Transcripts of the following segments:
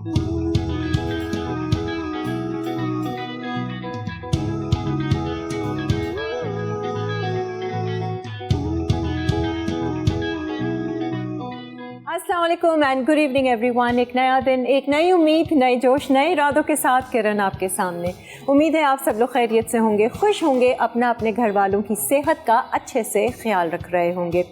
अस्सलाम वालेकुम and good evening everyone. एक नया दिन, एक नई उम्मीद, नए जोश, नए इरादों के साथ किरण आपके सामने। उम्मीद है आप सब लोग खैरियत से होंगे, खुश होंगे, अपना अपने घर वालों की सेहत का अच्छे से ख्याल रख रहे होंगे।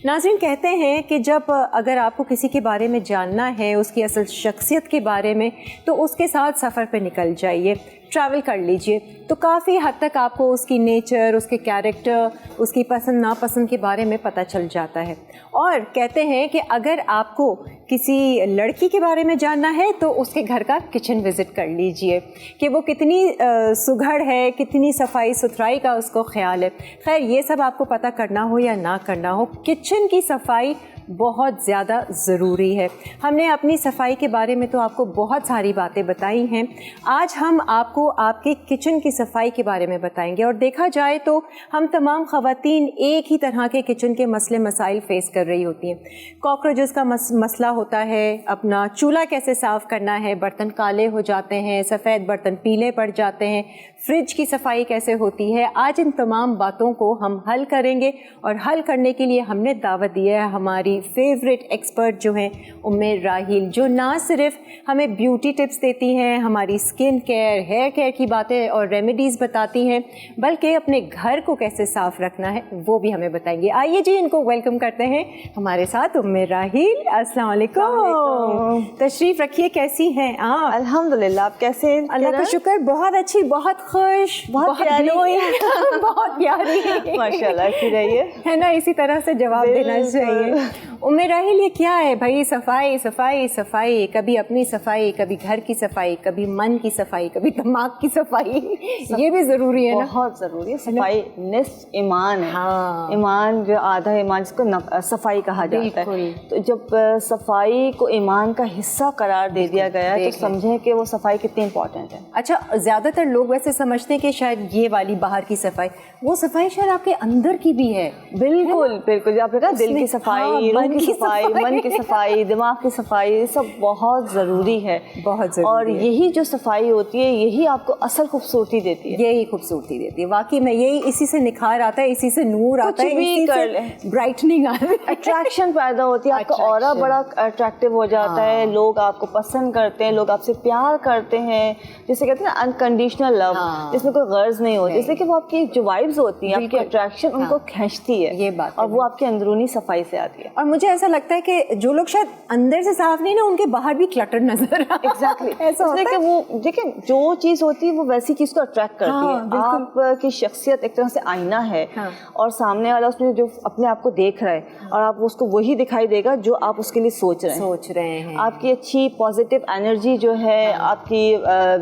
नाज़रीन, कहते हैं कि जब अगर आपको किसी के बारे में जानना है, उसकी असल शख्सियत के बारे में, तो उसके साथ सफ़र पर निकल जाइए, ट्रैवल कर लीजिए, तो काफ़ी हद तक आपको उसकी नेचर, उसके कैरेक्टर, उसकी पसंद नापसंद के बारे में पता चल जाता है। और कहते हैं कि अगर आपको किसी लड़की के बारे में जानना है तो उसके घर का किचन विज़िट कर लीजिए कि वो कितनी सुघड़ है, कितनी सफाई सुथराई का उसको ख्याल है। खैर, ये सब आपको पता करना हो या ना करना हो, किचन की सफाई बहुत ज़्यादा ज़रूरी है। हमने अपनी सफाई के बारे में तो आपको बहुत सारी बातें बताई हैं। आज हम आपको आपके किचन की सफाई के बारे में बताएंगे। और देखा जाए तो हम तमाम ख़वातीन एक ही तरह के किचन के मसले मसाइल फ़ेस कर रही होती हैं। कॉकरोचेस का मसला होता है, अपना चूल्हा कैसे साफ़ करना है, बर्तन काले हो जाते हैं, सफ़ेद बर्तन पीले पड़ जाते हैं, फ्रिज की सफाई कैसे होती है। आज इन तमाम बातों को हम हल करेंगे और हल करने के लिए हमने दावत दी है हमारी फेवरेट एक्सपर्ट जो हैं उम्मे राहील, जो ना सिर्फ हमें ब्यूटी टिप्स देती हैं, हमारी स्किन केयर, हेयर केयर की बातें और रेमेडीज़ बताती हैं, बल्कि अपने घर को कैसे साफ़ रखना है वो भी हमें बताएंगे। आइए जी, इनको वेलकम करते हैं हमारे साथ उम्मे राहील। अस्सलाम वालेकुम, तशरीफ़ रखिए। कैसी हैं आप? अल्हम्दुलिल्लाह, आप कैसे? अल्लाह का शुक्र, बहुत अच्छी, बहुत खुश, बहुत प्यारी बहुत प्यारी माशाल्लाह, ऐसी रहिए, है ना, इसी तरह से जवाब देना चाहिए। उम्मे राहील, ये क्या है भाई? सफाई सफाई सफाई, कभी अपनी सफाई, कभी घर की सफाई, कभी मन की सफाई, कभी दिमाग की सफाई, ये भी ज़रूरी है ना? बहुत ज़रूरी है। सफाई निस्फ ईमान है। हाँ। ईमान जो आधा ईमान, जिसको सफाई कहा जाता है। तो जब सफाई को ईमान का हिस्सा करार दे दिया गया तो समझें कि वो सफाई कितनी इम्पोर्टेंट है। अच्छा, ज़्यादातर लोग वैसे समझते हैं कि शायद ये वाली बाहर की सफाई, वो सफाई शायद आपके अंदर की भी है। बिल्कुल बिल्कुल, आपने कहा दिल की सफाई, रूह की सफाई, मन की सफाई, दिमाग की सफाई, ये सब बहुत ज़रूरी है, बहुत ज़रूरी। और यही जो सफाई होती है, यही आपको असल खूबसूरती देती है, यही खूबसूरती देती है। वाकई में यही, इसी से निखार आता है, इसी से नूर आता है, इसी से ब्राइटनिंग आता है, अट्रैक्शन पैदा होती है, आपका ऑरा बड़ा अट्रैक्टिव हो जाता है, लोग आपको पसंद करते हैं, लोग आपसे प्यार करते हैं, जिसे कहते हैं ना अनकंडीशनल लव, जिसमें कोई गर्ज नहीं होती, इसलिए कि वो आपकी जो वाइब्स होती हैं, आपकी अट्रैक्शन उनको खींचती है, ये बात, और वो आपकी अंदरूनी सफाई से आती है। और मुझे ऐसा लगता है कि जो लोग शायद अंदर से साफ नहीं ना, उनके बाहर भी क्लटर नजर आता है। एग्जैक्टली, ऐसा होता है कि वो देखिए, जो चीज़ होती है वो वैसी चीज़ को अट्रैक्ट करती है। आपकी शख्सियत एक तरह से आईना है, और सामने वाला उसमें जो अपने आप को देख रहा है, और आप उसको वही दिखाई देगा जो आप उसके लिए सोच रहे हैं। आपकी अच्छी पॉजिटिव एनर्जी जो है, आपकी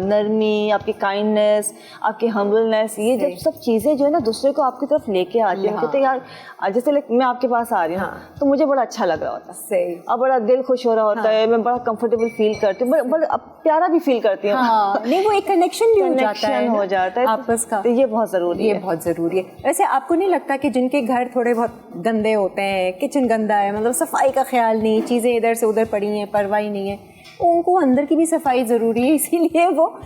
नरमी, आपकी काइंडनेस, आपकी हम्बलनेस, ये जब सब चीज़ें जो है ना दूसरे को आपकी तरफ लेके आती हैं, कहते हैं यार, जैसे मैं आपके पास आ रही हूँ तो मुझे बड़ा अच्छा लग रहा होता है, सही, और बड़ा दिल खुश हो रहा होता है, मैं बड़ा कंफर्टेबल फील करती हूँ, बड़ा प्यारा भी फील करती हूँ। नहीं, वो एक कनेक्शन भी हो जाता है आपस का, तो ये बहुत ज़रूरी है, बहुत ज़रूरी है। वैसे आपको नहीं लगता कि जिनके घर थोड़े बहुत गंदे होते हैं, किचन गंदा है, मतलब सफाई का ख्याल नहीं, चीज़ें इधर से उधर पड़ी हैं, परवाह ही नहीं है, उनको अंदर की भी सफाई ज़रूरी है, इसीलिए वो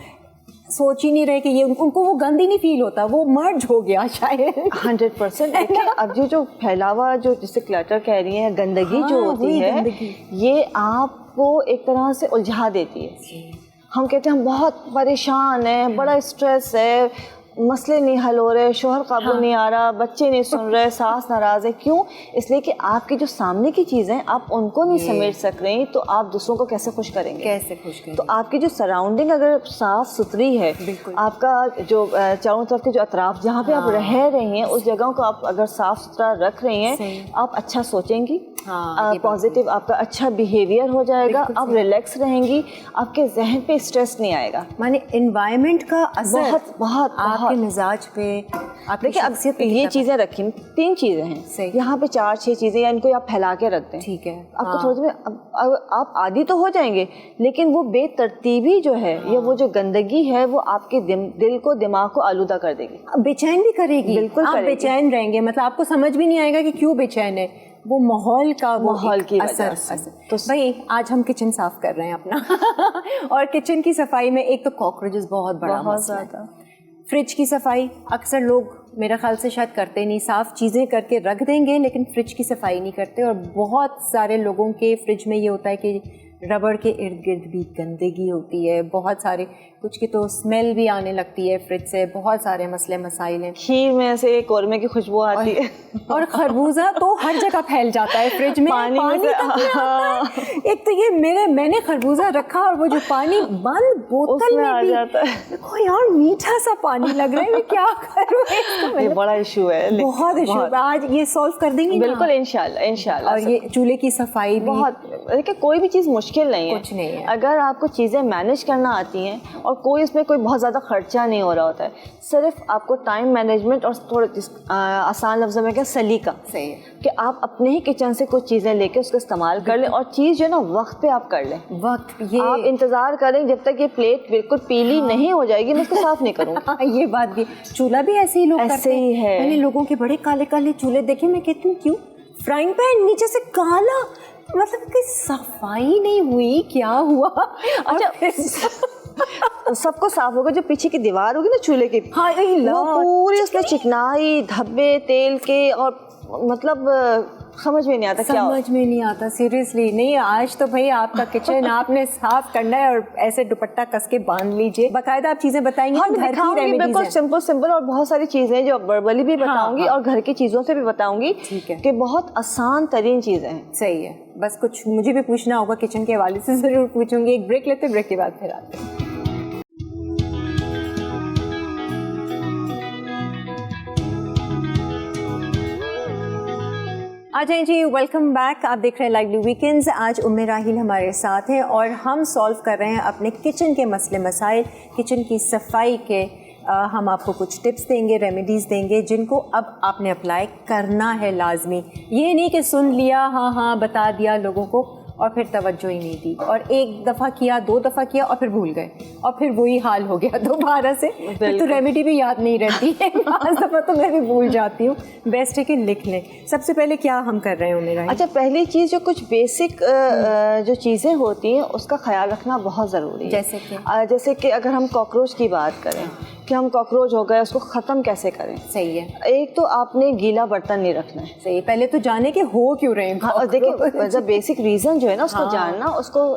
सोच ही नहीं रहे कि ये, उनको वो गंद ही नहीं फील होता, वो मर्ज हो गया शायद। 100%। देखिए, अब जो फैलावा, जो जिसे क्लटर कह रही है, गंदगी जो होती है, ये आपको एक तरह से उलझा देती है। हम कहते हैं हम बहुत परेशान हैं, बड़ा स्ट्रेस है, मसले नहीं हल हो रहे, शोहर काबू नहीं आ रहा, बच्चे नहीं सुन रहे, सास नाराज़ है। क्यों? इसलिए कि आपकी जो सामने की चीज़ें आप उनको नहीं समेट सक रही, तो आप दूसरों को कैसे खुश करेंगे? कैसे खुश करेंगे? तो आपकी जो सराउंडिंग अगर साफ सुथरी है, आपका जो चारों तरफ के जो अतराफ जहाँ पे आप रह रही हैं, उस जगहों को आप अगर साफ सुथरा रख रही हैं, आप अच्छा सोचेंगी, पॉजिटिव आपका अच्छा बिहेवियर हो जाएगा, आप रिलैक्स रहेंगी, आपके जहन पे स्ट्रेस नहीं आएगा। माने एनवायरनमेंट का असर बहुत आपके मिजाज पे, आपकी शख्सियत पे। ये चीज़ें रखी, 3 चीज़ें हैं, यहाँ पे 4-6 चीज़ें, या इनको आप फैला के रख दें, ठीक है, आपको थोड़ी देर में आप आदी तो हो जाएंगे, लेकिन वो बेतरतीबी जो है, या वो जो गंदगी है, वो आपके दिल को, दिमाग को आलूदा कर देगी, बेचैन भी करेगी। बिल्कुल, आप बेचैन रहेंगे, मतलब आपको समझ भी नहीं आएगा कि क्यों बेचैन है, वो माहौल का वो माहौल की असर वजह से। तो भाई आज हम किचन साफ कर रहे हैं अपना और किचन की सफाई में एक तो कॉकरोचेस बहुत बड़ा मसला है। फ्रिज की सफाई अक्सर लोग मेरा ख्याल से शायद करते नहीं, साफ़ चीज़ें करके रख देंगे लेकिन फ्रिज की सफाई नहीं करते। और बहुत सारे लोगों के फ्रिज में ये होता है कि रबड़ के इर्द गिर्द भी गंदगी होती है, बहुत सारे कुछ की तो स्मेल भी आने लगती है फ्रिज से, बहुत सारे मसले मसाइल हैं। खीर में से कौरमे की खुशबू आती है और खरबूजा तो हर जगह फैल जाता है फ्रिज में, पानी तक में आता है। एक तो ये मैंने खरबूजा रखा और वो जो पानी बंद बोतल में आ भी जाता है। देखो यार मीठा सा पानी लग रहा है, मैं क्या करूँ। ये बड़ा इशू है, बहुत इशू है। आज ये सॉल्व कर देंगे बिल्कुल इंशाल्लाह इंशाल्लाह। और ये चूल्हे की सफाई भी बहुत, देखिए कोई भी चीज़ मुश्किल नहीं है, कुछ नहीं है। अगर आपको चीज़ें मैनेज करना आती हैं और कोई उसमें कोई बहुत ज़्यादा खर्चा नहीं हो रहा होता है, सिर्फ आपको टाइम मैनेजमेंट और थोड़ा आसान लफ्ज़ों में क्या सलीका, सही है कि आप अपने ही किचन से कुछ चीज़ें लेके उसका इस्तेमाल कर लें और चीज़ जो है ना वक्त पे आप कर लें। वक्त ये आप इंतज़ार करें जब तक ये प्लेट बिल्कुल पीली नहीं हो जाएगी, मैं इसको साफ नहीं करूँगी। ये बात भी, चूल्हा भी ऐसे ही लोग ऐसे करते ही है। मैंने लोगों के बड़े काले काले चूल्हे देखे, मैं कहती हूँ क्यों, फ्राइंग पैन नीचे से काला, मतलब कि सफाई नहीं हुई, क्या हुआ। अच्छा सबको साफ होगा, जो पीछे की दीवार होगी ना चूल्हे की, हाँ वो पूरी उसमें चिकनाई धब्बे तेल के, और मतलब समझ में नहीं आता क्या समझ में नहीं आता सीरियसली। नहीं आज तो भाई आपका किचन आपने साफ करना है और ऐसे दुपट्टा कस के बांध लीजिए। बाकायदा आप चीजें बताएंगी, हाँ, घर की रेमेडीज बिल्कुल सिंपल और बहुत सारी चीजें जो वर्बली भी बताऊंगी और घर की चीजों से भी बताऊंगी, ठीक है, कि बहुत आसान तरीन चीजें हैं। सही है, बस कुछ मुझे भी पूछना होगा किचन के हवाले से जरूर पूछूंगी। एक ब्रेक लेते, ब्रेक के बाद फिर आते हैं। आ जाए जी, वेलकम बैक। आप देख रहे हैं लाइवली वीकेंड्स। आज उम्मे राहिल हमारे साथ हैं और हम सॉल्व कर रहे हैं अपने किचन के मसले मसाइल, किचन की सफाई के। हम आपको कुछ टिप्स देंगे, रेमेडीज़ देंगे जिनको अब आपने अप्लाई करना है लाजमी। ये नहीं कि सुन लिया, हाँ बता दिया लोगों को और फिर तवज्जो ही नहीं दी, और एक दफ़ा किया, दो दफ़ा किया और फिर भूल गए और फिर वही हाल हो गया दोबारा से। फिर तो रेमेडी भी याद नहीं रहती है, पाँच दफ़ा तो मैं भी भूल जाती हूँ। बेस्ट है कि लिख लें। सबसे पहले क्या हम कर रहे हैं मेरा? अच्छा, पहली चीज़ जो कुछ बेसिक जो चीज़ें होती हैं उसका ख्याल रखना बहुत ज़रूरी है। जैसे कि अगर हम कॉकरोच की बात करें कि हम कॉकरोच हो गए, उसको ख़त्म कैसे करें। सही है, एक तो आपने गीला बर्तन नहीं रखना है। सही है, पहले तो जाने के हो क्यों रहे हैं। हाँ, देखिए जब बेसिक रीज़न जो है ना उसको जानना, उसको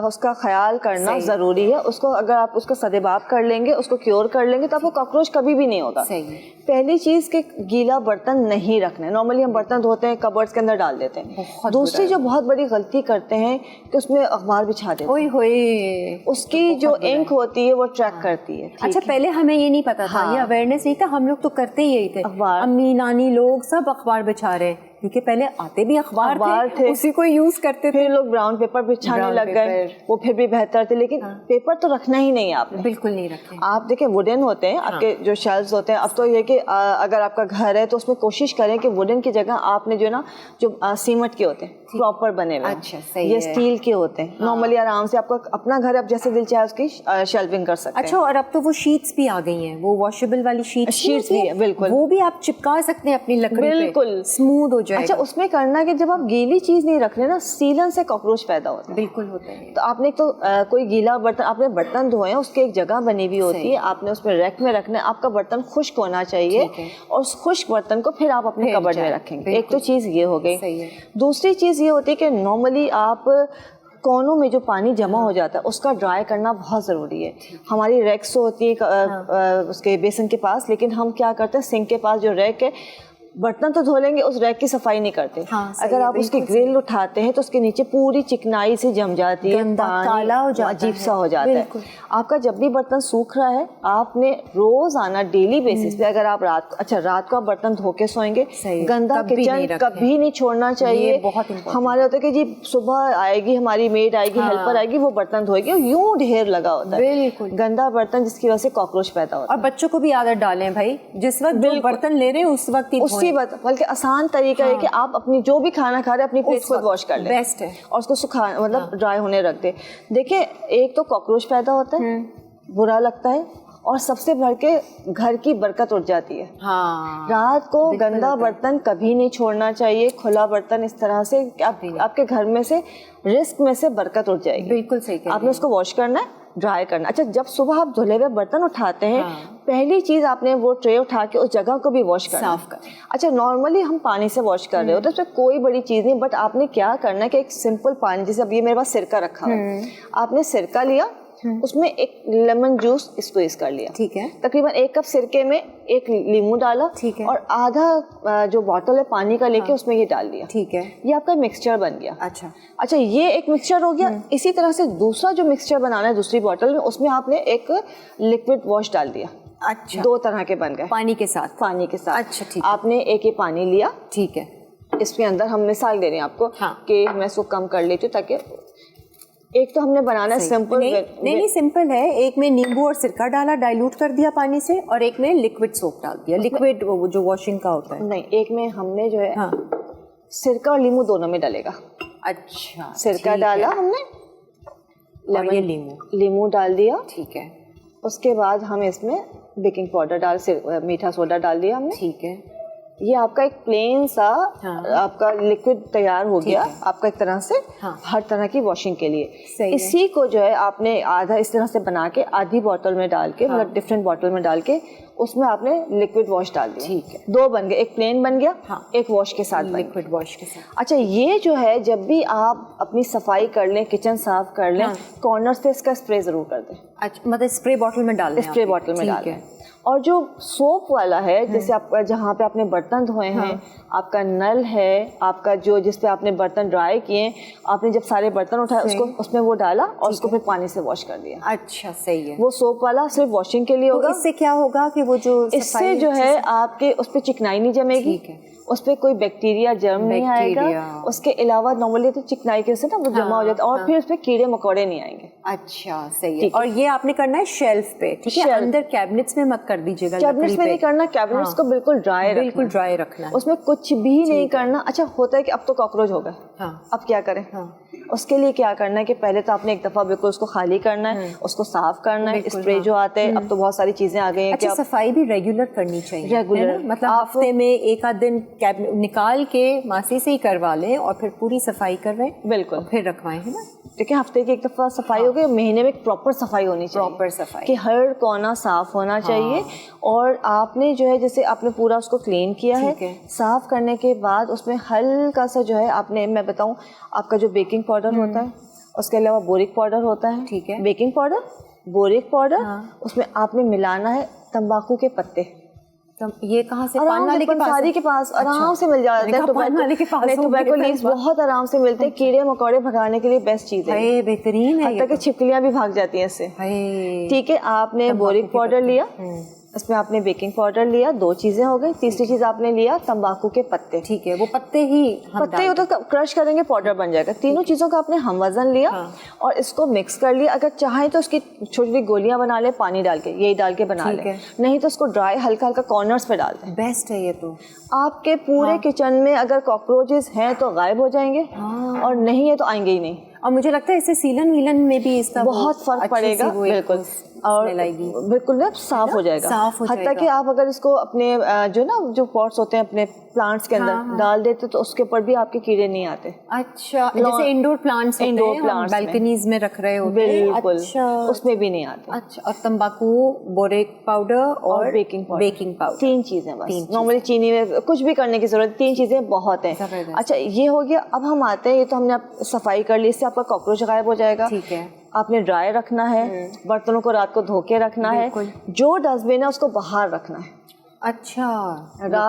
उसका ख्याल करना ज़रूरी है। उसको अगर आप उसका सदेबाप कर लेंगे, उसको क्योर कर लेंगे, तो आपको कॉकरोच कभी भी नहीं होगा। सही है। पहली चीज़ कि गीला बर्तन नहीं रखना है। नॉर्मली हम बर्तन धोते हैं, कबर्ड्स के अंदर डाल देते हैं। दूसरी जो बहुत बड़ी गलती करते हैं कि उसमें अखबार बिछा देते हैं। उसकी जो इंक होती है वो ट्रैक करती है। अच्छा, पहले हमें ये नहीं पता था, ये अवेयरनेस नहीं था, हम लोग तो करते ही यही थे। अम्मी नानी लोग सब अखबार बिछा रहे हैं क्योंकि पहले आते भी अखबार थे, उसी को यूज करते थे। फिर लोग ब्राउन पेपर बिछाने लग गए, वो फिर भी बेहतर थे। लेकिन पेपर तो रखना ही नहीं है आपने, बिल्कुल नहीं रखे। आप देखिए वुडन होते हैं आपके जो शेल्व्स होते हैं। अब तो ये कि अगर आपका घर है तो उसमें कोशिश करें कि वुडन की जगह आपने जो ना जो सीमेंट के होते हैं प्रॉपर बने हुए, अच्छा सही ये स्टील के होते हैं। नॉर्मली आराम से आपका अपना घर आप जैसे दिल चाहे उसकी शेल्विंग कर सकते हैं। अच्छा, और अब तो वो शीट्स भी आ गई हैं, वो वॉशेबल वाली शीट्स भी है, बिल्कुल, वो भी आप चिपका सकते हैं अपनी लकड़ी पे, बिल्कुल स्मूथ हो जाएगा। अच्छा, उसमें करना कि जब आप गीली चीज नहीं रख रहे ना, सीलन से कॉकरोच पैदा होते हैं। बिल्कुल होते हैं। तो आपने तो कोई गीला बर्तन, आपने बर्तन धोए हैं, उसकी एक जगह बनी हुई होती है, आपने उसमें रैक में रखना है। आपका बर्तन खुश्क होना चाहिए और उस खुश्क बर्तन को फिर आप अपने कबर्ड में रखेंगे। एक तो चीज ये हो गई। दूसरी चीज ये होती है कि नॉर्मली आप कोनों में जो पानी जमा हो जाता है उसका ड्राई करना बहुत ज़रूरी है। हमारी रैक्स होती है उसके बेसन के पास, लेकिन हम क्या करते हैं, सिंक के पास जो रैक है, बर्तन तो धो लेंगे, उस रैक की सफाई नहीं करते। अगर आप उसकी ग्रिल उठाते हैं तो उसके नीचे पूरी चिकनाई से जम जाती है, काला हो जाता है, अजीब सा हो जाता है। आपका जब भी बर्तन सूख रहा है, आपने रोज आना डेली बेसिस पे, अगर आप रात को आप बर्तन धो के सोएंगे, गंदा किचन कभी नहीं छोड़ना चाहिए। हमारे होता है कि जी सुबह आएगी हमारी मेड आएगी, हेल्पर आएगी, वो बर्तन धोएगी, यूं ढेर लगा होता है बिल्कुल गंदा बर्तन, जिसकी वजह से कॉकरोच पैदा होता है। और बच्चों को भी आदत डालें भाई, जिस वक्त बर्तन ले रहे हैं उस वक्त ही, बल्कि आसान तरीका है कि आप अपनी जो भी खाना खा रहे हैं अपनी प्लेट को वॉश कर लें, बेस्ट है, और उसको सुखा मतलब ड्राई होने रख दे। देखिए, एक तो कॉकरोच पैदा होता है, बुरा लगता है, और सबसे बढ़ के घर की बरकत उठ जाती है। हाँ, रात को गंदा बर्तन कभी नहीं छोड़ना चाहिए, खुला बर्तन इस तरह से आपके घर में से रिस्क में से बरकत उठ जाएगी। बिल्कुल सही कह रही हैं। आपने उसको वॉश करना है, ड्राई करना। अच्छा, जब सुबह आप धुले हुए बर्तन उठाते हैं, पहली चीज आपने वो ट्रे उठा के उस जगह को भी वॉश करना, साफ करना। अच्छा, नॉर्मली हम पानी से वॉश कर रहे हो तो उसमें कोई बड़ी चीज नहीं, बट आपने क्या करना है कि एक सिंपल पानी, जैसे अब ये मेरे पास सिरका रखा हुआ है, आपने सिरका लिया, उसमें एक लेमन जूस स्क्वीज कर लिया, ठीक है, तकरीबन 1 कप सिरके में 1 नींबू डाला, ठीक है, और आधा जो बॉटल है पानी का लेके उसमें ये डाल दिया, ठीक है, ये आपका मिक्सचर बन गया। अच्छा, ये एक मिक्सचर हो गया। इसी तरह से दूसरा जो मिक्सचर बनाना है दूसरी बॉटल में, उसमें आपने एक लिक्विड वॉश डाल दिया। अच्छा, 2 तरह के बन गए, पानी के साथ, पानी के साथ। अच्छा, ठीक, आपने एक ये पानी लिया, ठीक है, इसके अंदर हम मिसाल दे रहे हैं आपको, हाँ, कि मैं इसको कम कर लेती हूँ ताकि एक तो हमने बनाना है सिंपल, नहीं सिंपल है। एक में नींबू और सिरका डाला, डाइल्यूट कर दिया पानी से, और एक में लिक्विड सोप डाल दिया, लिक्विड जो वॉशिंग का होता है। नहीं, एक में हमने जो है हाँ, सिरका और नींबू दोनों में डलेगा। अच्छा, सिरका डाला हमने, और ये नींबू डाल दिया, ठीक है, उसके बाद हम इसमें बेकिंग पाउडर मीठा सोडा डाल दिया हमने, ठीक है। ये आपका एक प्लेन सा आपका लिक्विड तैयार हो गया आपका, एक तरह से हर तरह की वॉशिंग के लिए। इसी को जो है आपने आधा इस तरह से बना के आधी बोतल में डाल के, मतलब डिफरेंट बोतल में डाल के, उसमें आपने लिक्विड वॉश डाल दिया, ठीक है। 2 बन गए, एक प्लेन बन गया, एक वॉश के साथ, लिक्विड वॉश के साथ। अच्छा, ये जो है जब भी आप अपनी सफाई कर लें, किचन साफ कर लें, कॉर्नर पे इसका स्प्रे जरूर कर दें। अच्छा, मतलब स्प्रे बॉटल में डाल दें, स्प्रे बॉटल में डाल दें। और जो सोप वाला है, जैसे आप जहाँ पे आपने बर्तन धोए हैं, आपका नल है, आपका जो जिस पे आपने बर्तन ड्राई किए, आपने जब सारे बर्तन उठाए उसको उसमें वो डाला और उसको फिर पानी से वॉश कर दिया। अच्छा, सही है। वो सोप वाला सिर्फ वॉशिंग के लिए होगा। इससे क्या होगा कि वो जो इससे जो है आपके उस पर चिकनाई नहीं जमेगी, उस पर कोई बैक्टीरिया जर्म नहीं आएगा। उसके अलावा नॉर्मली तो चिकनाई के से ना वो जमा हो जाता है, और फिर उसमें कीड़े मकोड़े नहीं आएंगे। अच्छा, सही है। और ये आपने करना है शेल्फ पे, ठीक है, अंदर कैबिनेट्स में मत कर दीजिएगा। कैबिनेट्स में नहीं करना, कैबिनेट्स को बिल्कुल ड्राई रखना है, उसमें कुछ भी नहीं करना। अच्छा, होता है कि अब तो कॉकरोच हो गए, अब क्या करें? उसके लिए क्या करना है कि पहले तो आपने एक दफा बिल्कुल उसको खाली करना है, उसको साफ करना है, स्प्रे जो आते हैं, अब तो बहुत सारी चीजें आ गई हैं। अच्छा, सफाई भी रेगुलर करनी चाहिए, रेगुलर, मतलब हफ्ते में 1 आध दिन निकाल के मासी से ही करवा लें और फिर पूरी सफाई करवाएं, बिल्कुल, फिर रखवाएं, है ना। देखिए, हफ्ते की एक दफा सफाई हो गई, महीने में एक प्रॉपर सफाई होनी चाहिए, प्रॉपर सफाई कि हर कोना साफ होना चाहिए। और आपने जो है जैसे आपने पूरा उसको क्लीन किया है, साफ करने के बाद उसमें हल्का सा जो है आपने, मैं बताऊं, आपका जो बेकिंग पाउडर होता है, उसके अलावा बोरिक पाउडर होता है, ठीक है, बेकिंग पाउडर, बोरिक पाउडर, उसमें आपने मिलाना है तंबाकू के पत्ते। ये कहाँ से? पान वाले के पास आराम से मिल जाते हैं। टोबैको लीव्स बहुत आराम से मिलते हैं, कीड़े मकोड़े भगाने के लिए बेस्ट चीज है, बेहतरीन है। हत्ता कि छिपकलियां भी भाग जाती हैं इससे। ठीक है, आपने बोरिक पाउडर लिया, इसमें आपने बेकिंग पाउडर लिया, 2 चीजें हो गई। तीसरी चीज आपने लिया तंबाकू के पत्ते, ठीक है, वो पत्ते होता है, क्रश करेंगे पाउडर बन जाएगा। तीनों चीजों का आपने हम वजन लिया और इसको मिक्स कर लिया। अगर चाहें तो उसकी छोटी छोटी गोलियां बना ले पानी डाल के, यही डाल के बना ले, नहीं तो उसको ड्राई हल्का हल्का कॉर्नर्स पे डाल दें, बेस्ट है ये। तो आपके पूरे किचन में अगर कॉकरोचेस हैं तो गायब हो जाएंगे, और नहीं है तो आएंगे ही नहीं। और मुझे लगता है इससे सीलन वीलन में भी इसका बहुत फर्क पड़ेगा, बिल्कुल, और बिल्कुल ना साफ हो जाएगा। हत्ता कि आप अगर इसको अपने जो ना जो पॉट्स होते हैं अपने प्लांट्स के अंदर डाल देते तो उसके ऊपर भी आपके कीड़े नहीं आते। अच्छा, जैसे इंडोर प्लांट्स बालकनीज में रख रहे होते हैं, बिल्कुल, उसमें भी नहीं आते। अच्छा, और तंबाकू, बोरिक पाउडर और बेकिंग पाउडर, 3 चीजें बस। नॉर्मली चीनी में कुछ भी करने की जरूरत, 3 चीजें बहुत है। अच्छा, ये हो गया। अब हम आते हैं, ये तो हमने सफाई कर ली, इससे आपका कॉकरोच गायब हो जाएगा। ठीक है, आपने ड्राई रखना है, बर्तनों को रात को धो के रखना है, जो डस्टबिन है उसको बाहर रखना है। अच्छा,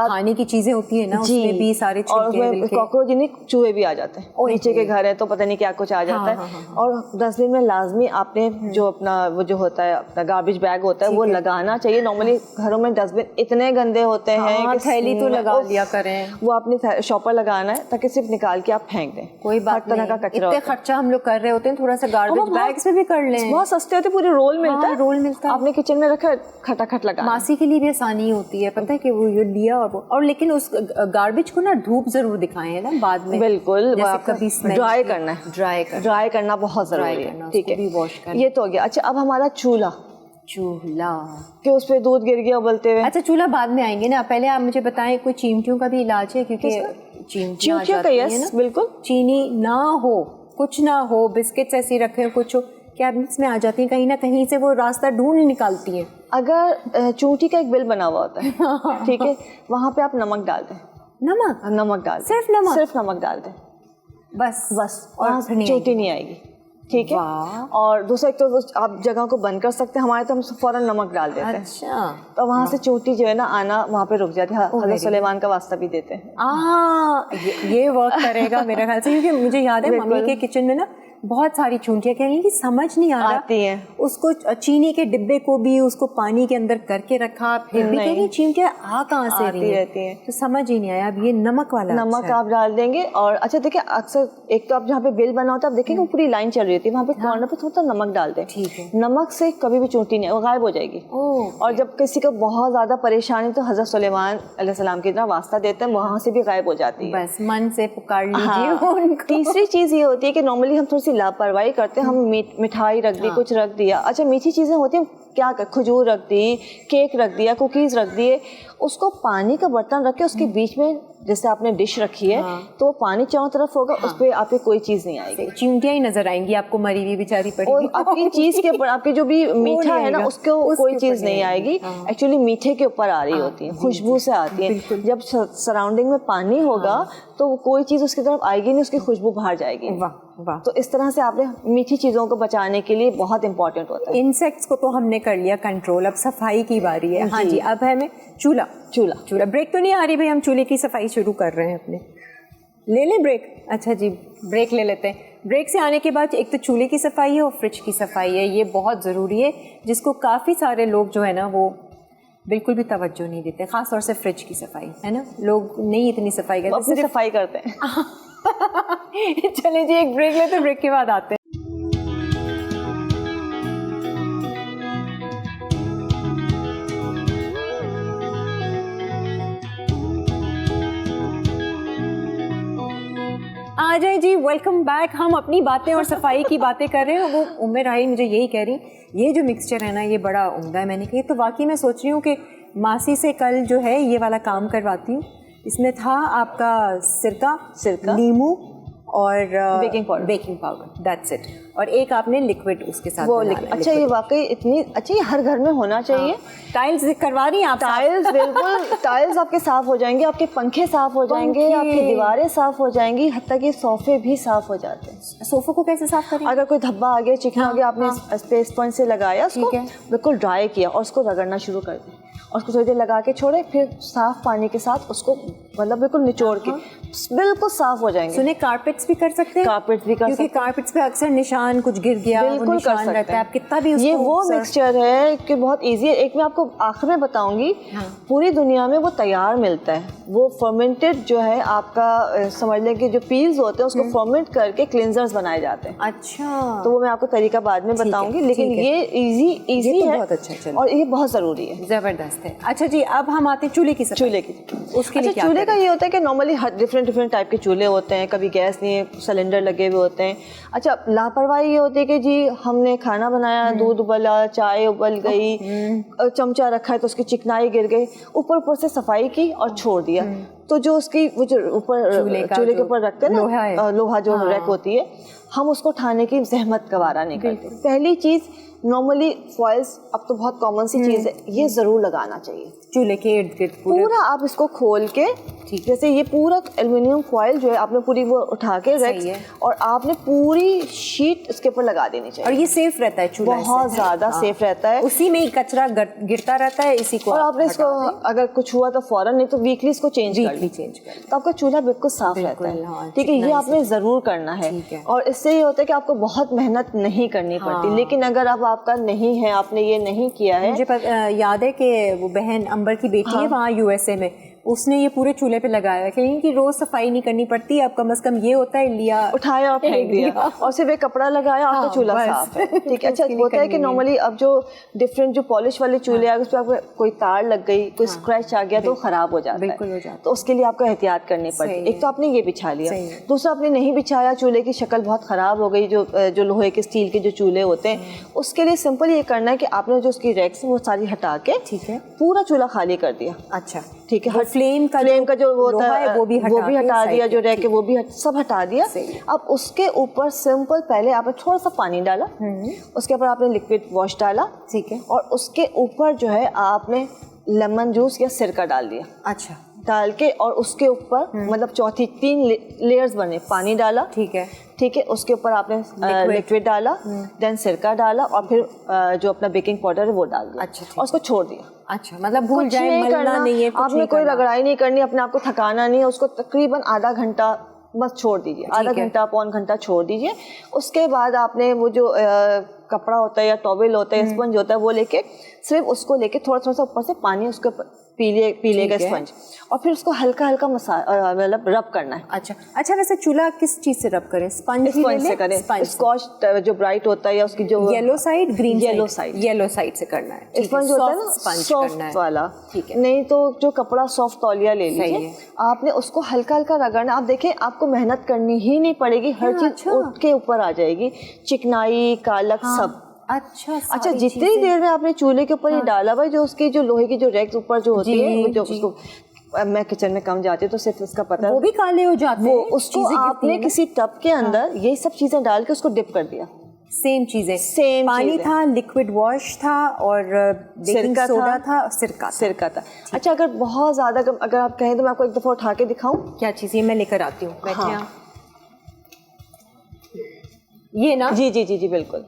खाने की चीजें होती है ना, उसमें भी सारे कॉकरोच नहीं, चूहे भी आ जाते हैं। नीचे के घर है तो पता नहीं क्या कुछ आ जाता है। और डस्टबिन में लाजमी आपने जो अपना वो जो होता है अपना गार्बेज बैग होता है वो लगाना चाहिए। नॉर्मली घरों में डस्टबिन इतने गंदे होते हैं कि थैली तो लगा लिया करें, वो आपने शॉपर लगाना है ताकि सिर्फ निकाल के आप फेंक दें। कोई बात तरह का कचरा, इतने खर्चा हम लोग कर रहे होते हैं, थोड़ा सा गार्बेज बैग्स में भी कर लें, बहुत सस्ते होते, पूरे रोल मिलता है, रोल मिलता है, आपने किचन में रखा, खटाखट लगा। मासी के लिए भी आसानी होती है, पता है कि वो ये लिया और लेकिन उस गार्बेज को ना धूप जरूर दिखाएं, है ना, बाद में बिल्कुल कभी ड्राई करना है, ड्राई करना बहुत जरूरी है। ठीक है, ये तो हो गया। अच्छा, अब हमारा चूल्हा, चूल्हा कि उस पे दूध गिर गया उबलते हुए। अच्छा, चूल्हा बाद में आएंगे ना, पहले आप मुझे बताएं कोई चींटियों का भी इलाज है? क्योंकि चींटियों का यस बिल्कुल, चीनी ना हो, कुछ ना हो, बिस्किट्स ऐसे रखे हो, कुछ हो, कैबिनेट्स में आ जाती हैं, कहीं ना कहीं से वो रास्ता ढूंढ निकालती हैं। अगर चूंटी का एक बिल बना हुआ होता है, ठीक है, वहाँ पे आप नमक डाल दें। नमक डाल दें, सिर्फ नमक डाल दें, बस और चूंटी नहीं आएगी, ठीक है। और दूसरा एक तो आप जगह को बंद कर सकते हैं, हमारे तो हम फौरन नमक डाल देते हैं। अच्छा, तो वहाँ से चूंटी जो है ना आना वहाँ पे रुक जाती है। हज़रत सुलेमान का वास्ता भी देते हैं। ये वर्क करेगा मेरे ख्याल से, क्योंकि मुझे याद है मम्मी के किचन में ना बहुत सारी चूंटियाँ कह रही कि समझ नहीं आ रहा आती हैं। उसको चीनी के डिब्बे को भी उसको पानी के अंदर करके रखा, फिर भी कह रही चींटियाँ आ कहाँ से रही रहती हैं, तो समझ ही नहीं आया। अब ये नमक वाला नमक आप डाल देंगे। और अच्छा देखिए, अक्सर एक तो आप जहाँ पे बिल बना होता है आप देखेंगे पूरी लाइन चल रही होती है, वहाँ पे कॉर्नर पे थोड़ा नमक डाल दें, ठीक है। नमक से कभी भी चूंटी नहीं, वो गायब हो जाएगी। और जब किसी को बहुत ज्यादा परेशानी तो हज़रत सुलेमान अलैहिस्सलाम की तरह वास्ता देते हैं, वहाँ से भी गायब हो जाती है। बस मन से पुकार लीजिए। तीसरी चीज ये होती है कि नॉर्मली हम थोड़ी सी लापरवाही करते हैं, हम मिठाई रख दी, कुछ रख दिया। अच्छा, मीठी चीजें होती हैं, क्या कर, खजूर रख दी, केक रख दिया, कुकीज रख दिए, उसको पानी का बर्तन रख के उसके बीच में जैसे आपने डिश रखी है तो पानी चारों तरफ होगा, उस पे आपकी कोई चीज नहीं आएगी, चींटियां ही नजर आएंगी आपको मरी हुई बेचारी पड़ी। और आपकी चीज के ऊपर आपकी जो भी मीठा है ना उसको कोई चीज नहीं आएगी। एक्चुअली मीठे के ऊपर आ रही होती है, खुशबू से आती है। जब सराउंडिंग में पानी होगा तो कोई चीज उसकी तरफ आएगी नहीं, उसकी खुशबू बाहर जाएगी। वाह। तो इस तरह से आपने मीठी चीजों को बचाने के लिए बहुत इंपॉर्टेंट होता है। इंसेक्ट्स को तो हमने कर लिया कंट्रोल, अब सफाई की बारी है। हाँ जी, अब है हमें चूल्हा। ब्रेक तो नहीं आ रही भाई, हम चूल्हे की सफाई शुरू कर रहे हैं अपने। ले लें ब्रेक? अच्छा जी, ब्रेक ले लेते हैं। ब्रेक से आने के बाद एक तो चूल्हे की सफाई है और फ्रिज की सफाई है, ये बहुत ज़रूरी है, जिसको काफ़ी सारे लोग जो है ना वो बिल्कुल भी तवज्जो नहीं देते, खास तौर से फ्रिज की सफाई, है ना, लोग नहीं इतनी सफाई करते, अपनी सफाई करते हैं। चलें जी, एक ब्रेक लेते हैं, ब्रेक के बाद आते हैं। आ जाए जी, वेलकम बैक। हम अपनी बातें और सफाई की बातें कर रहे हैं। वो उम्र राही मुझे यही कह रही, ये जो मिक्सचर है ना ये बड़ा उम्दा है। मैंने कहा तो वाकई मैं सोच रही हूँ कि मासी से कल जो है ये वाला काम करवाती हूँ। इसमें था आपका सिरका, नींबू और बेकिंग पाउडर, दैट्स इट। और एक आपने लिक्विड उसके साथ वो अच्छा, ये वाकई इतनी अच्छी, हर घर में होना चाहिए। टाइल्स करवा रही हैं आप? टाइल्स बिल्कुल, टाइल्स आपके साफ हो जाएंगे, आपके पंखे साफ हो जाएंगे, आपकी दीवारें साफ हो जाएंगी, हत्ता कि सोफे भी साफ हो जाते हैं। सोफे को कैसे साफ करें? अगर कोई धब्बा आ गया, चिकना आ गया, आपने स्पेस पॉइंट से लगाया, उसको बिल्कुल ड्राई किया और उसको रगड़ना शुरू कर दें और उसको थोड़ी देर लगा के छोड़े, फिर साफ पानी के साथ उसको मतलब बिल्कुल निचोड़ के बिल्कुल साफ हो जाएंगे। सुने कार्पेट्स भी कर सकते हैं? कार्पेट भी कर सकते हैं, क्योंकि कार्पेट्स पे अक्सर निशान कुछ गिर गया, बिल्कुल कर सकते हैं। आप कितना भी ये वो मिक्सचर है कि बहुत इजी है। एक मैं आपको आखिर में बताऊंगी, पूरी दुनिया में वो तैयार मिलता है, वो फर्मेंटेड जो है आपका समझ लें कि जो पील्स होते हैं उसको फर्मेंट करके क्लिंजर्स बनाए जाते हैं। अच्छा, तो वो मैं आपको तरीका बाद में बताऊंगी, लेकिन ये इजी है, बहुत अच्छा और ये बहुत जरूरी है, जबरदस्त है। अच्छा जी, अब हम आते हैं चूल्हे की सफाई। उसके लिए क्या? चूल्हे का ये होता है कि नॉर्मली डिफरेंट टाइप के चूल्हे होते हैं, कभी गैस नहीं, सिलेंडर लगे हुए होते हैं। अच्छा, लापरवाही ये होती है कि जी हमने खाना बनाया, दूध उबला, चाय उबल गई, चमचा रखा है तो उसकी चिकनाई गिर गई, ऊपर से सफाई की और छोड़ दिया, तो जो उसकी वो जो ऊपर चूल्हे के ऊपर रखते हैं ना लोहा जो रैक होती है, हम उसको उठाने की जहमत गवारा नहीं करते। पहली चीज नॉर्मली फॉइल्स अब तो बहुत कॉमन सी चीज है, ये जरूर लगाना चाहिए चूल्हे के इर्द गिर्द पूरा। आप इसको खोल के, जैसे ये पूरा एल्युमिनियम फॉइल जो है आपने पूरी वो उठा के रख और आपने पूरी शीट इसके ऊपर लगा देनी चाहिए। और ये सेफ रहता है चूल्हा, बहुत ज्यादा सेफ रहता है, उसी में ही कचरा गिरता रहता है, इसी को। और आपने इसको अगर कुछ हुआ तो फौरन, नहीं तो वीकली इसको चेंज कर, तो आपका चूल्हा बिल्कुल साफ रहता है। ठीक है, ये आपने जरूर करना है। और इससे ये होता है कि आपको बहुत मेहनत नहीं करनी पड़ती। लेकिन अगर अब आपका नहीं है, आपने ये नहीं किया है, मुझे याद है कि वो बहन अंबर की बेटी है वहाँ USA में, उसने ये पूरे चूल्हे पे लगाया है, क्योंकि रोज सफाई नहीं करनी पड़ती, अब कम से कम ये होता है, लिया उठाया और फेंक दिया और सिर्फ एक कपड़ा लगाया, आपका चूल्हा साफ है। ठीक है। अच्छा होता है कि नॉर्मली अब जो डिफरेंट जो पॉलिश वाले चूल्हे आ गए, उस पर आपको कोई तार लग गई, कोई स्क्रैच आ गया तो खराब हो जाता है, तो उसके लिए आपको एहतियात करनी पड़ती है। एक तो आपने ये बिछा लिया, दूसरा आपने नहीं बिछाया, चूल्हे की शक्ल बहुत खराब हो गई, जो लोहे के स्टील के जो चूल्हे होते हैं, उसके लिए सिंपल ये करना है कि आपने जो उसकी रैक्स वो सारी हटा के, ठीक है, पूरा चूल्हा खाली कर दिया। अच्छा, ठीक है। फ्लेम का जो होता है वो भी हटा दिया, जो रैक है वो भी सब हटा दिया। अब उसके ऊपर सिंपल पहले आपने थोड़ा सा पानी डाला, उसके ऊपर आपने लिक्विड वॉश डाला, ठीक है, और उसके ऊपर जो है आपने लेमन जूस या सिरका डाल दिया। अच्छा, डाल के और उसके ऊपर मतलब चौथी 3 लेयर्स बने, पानी डाला, ठीक है, ठीक है, उसके ऊपर आपने लिक्विड डाला, देन सिरका डाला और फिर जो अपना बेकिंग पाउडर है वो डाल दिया। अच्छा, और उसको छोड़ दिया। अच्छा, मतलब भूल जाए, मलना नहीं है, आपने कोई रगड़ाई नहीं करनी, अपने आप को थकाना नहीं है, उसको तकरीबन आधा घंटा बस छोड़ दीजिए, आधा घंटा पौन घंटा छोड़ दीजिए। उसके बाद आपने वो जो कपड़ा होता है या टॉवेल होता है, स्पंज होता है, वो लेके सिर्फ उसको लेके थोड़ा थोड़ा सा ऊपर से पानी उसके पीले का स्पंज, और फिर उसको हल्का हल्का मतलब रब करना है। अच्छा अच्छा, वैसे चूल्हा किस चीज से रब करें? स्पंज से करें, स्कॉच जो ब्राइट होता है या उसकी जो yellow side, green yellow side से करना है। स्पंज होता है ना सॉफ्ट वाला, ठीक है, नहीं तो जो कपड़ा सॉफ्ट तौलिया ले लीजिए, आपने उसको हल्का हल्का रगड़ना। आप देखें, आपको मेहनत करनी ही नहीं पड़ेगी, हर चीज उठ के ऊपर आ जाएगी, चिकनाई, कालक, सब। अच्छा, जितनी देर में आपने चूल्हे के ऊपर ये डाला भाई, जो उसकी जो लोहे की जो रैक्स ऊपर जो होती है, जो उसको मैं किचन में कम जाती हूँ तो सिर्फ उसका पता है, वो भी काले हो जाते हैं, उसको आपने किसी टब के अंदर ये सब चीजें डाल के उसको डिप कर दिया। सेम चीजें, सेम पानी था, लिक्विड वॉश था और बेकिंग सोडा था, सिरका था। अच्छा, अगर बहुत ज्यादा अगर आप कहें तो मैं आपको एक दफा उठा के दिखाऊं क्या चीज, ये मैं लेकर आती हूँ। ये ना, जी जी जी जी बिल्कुल,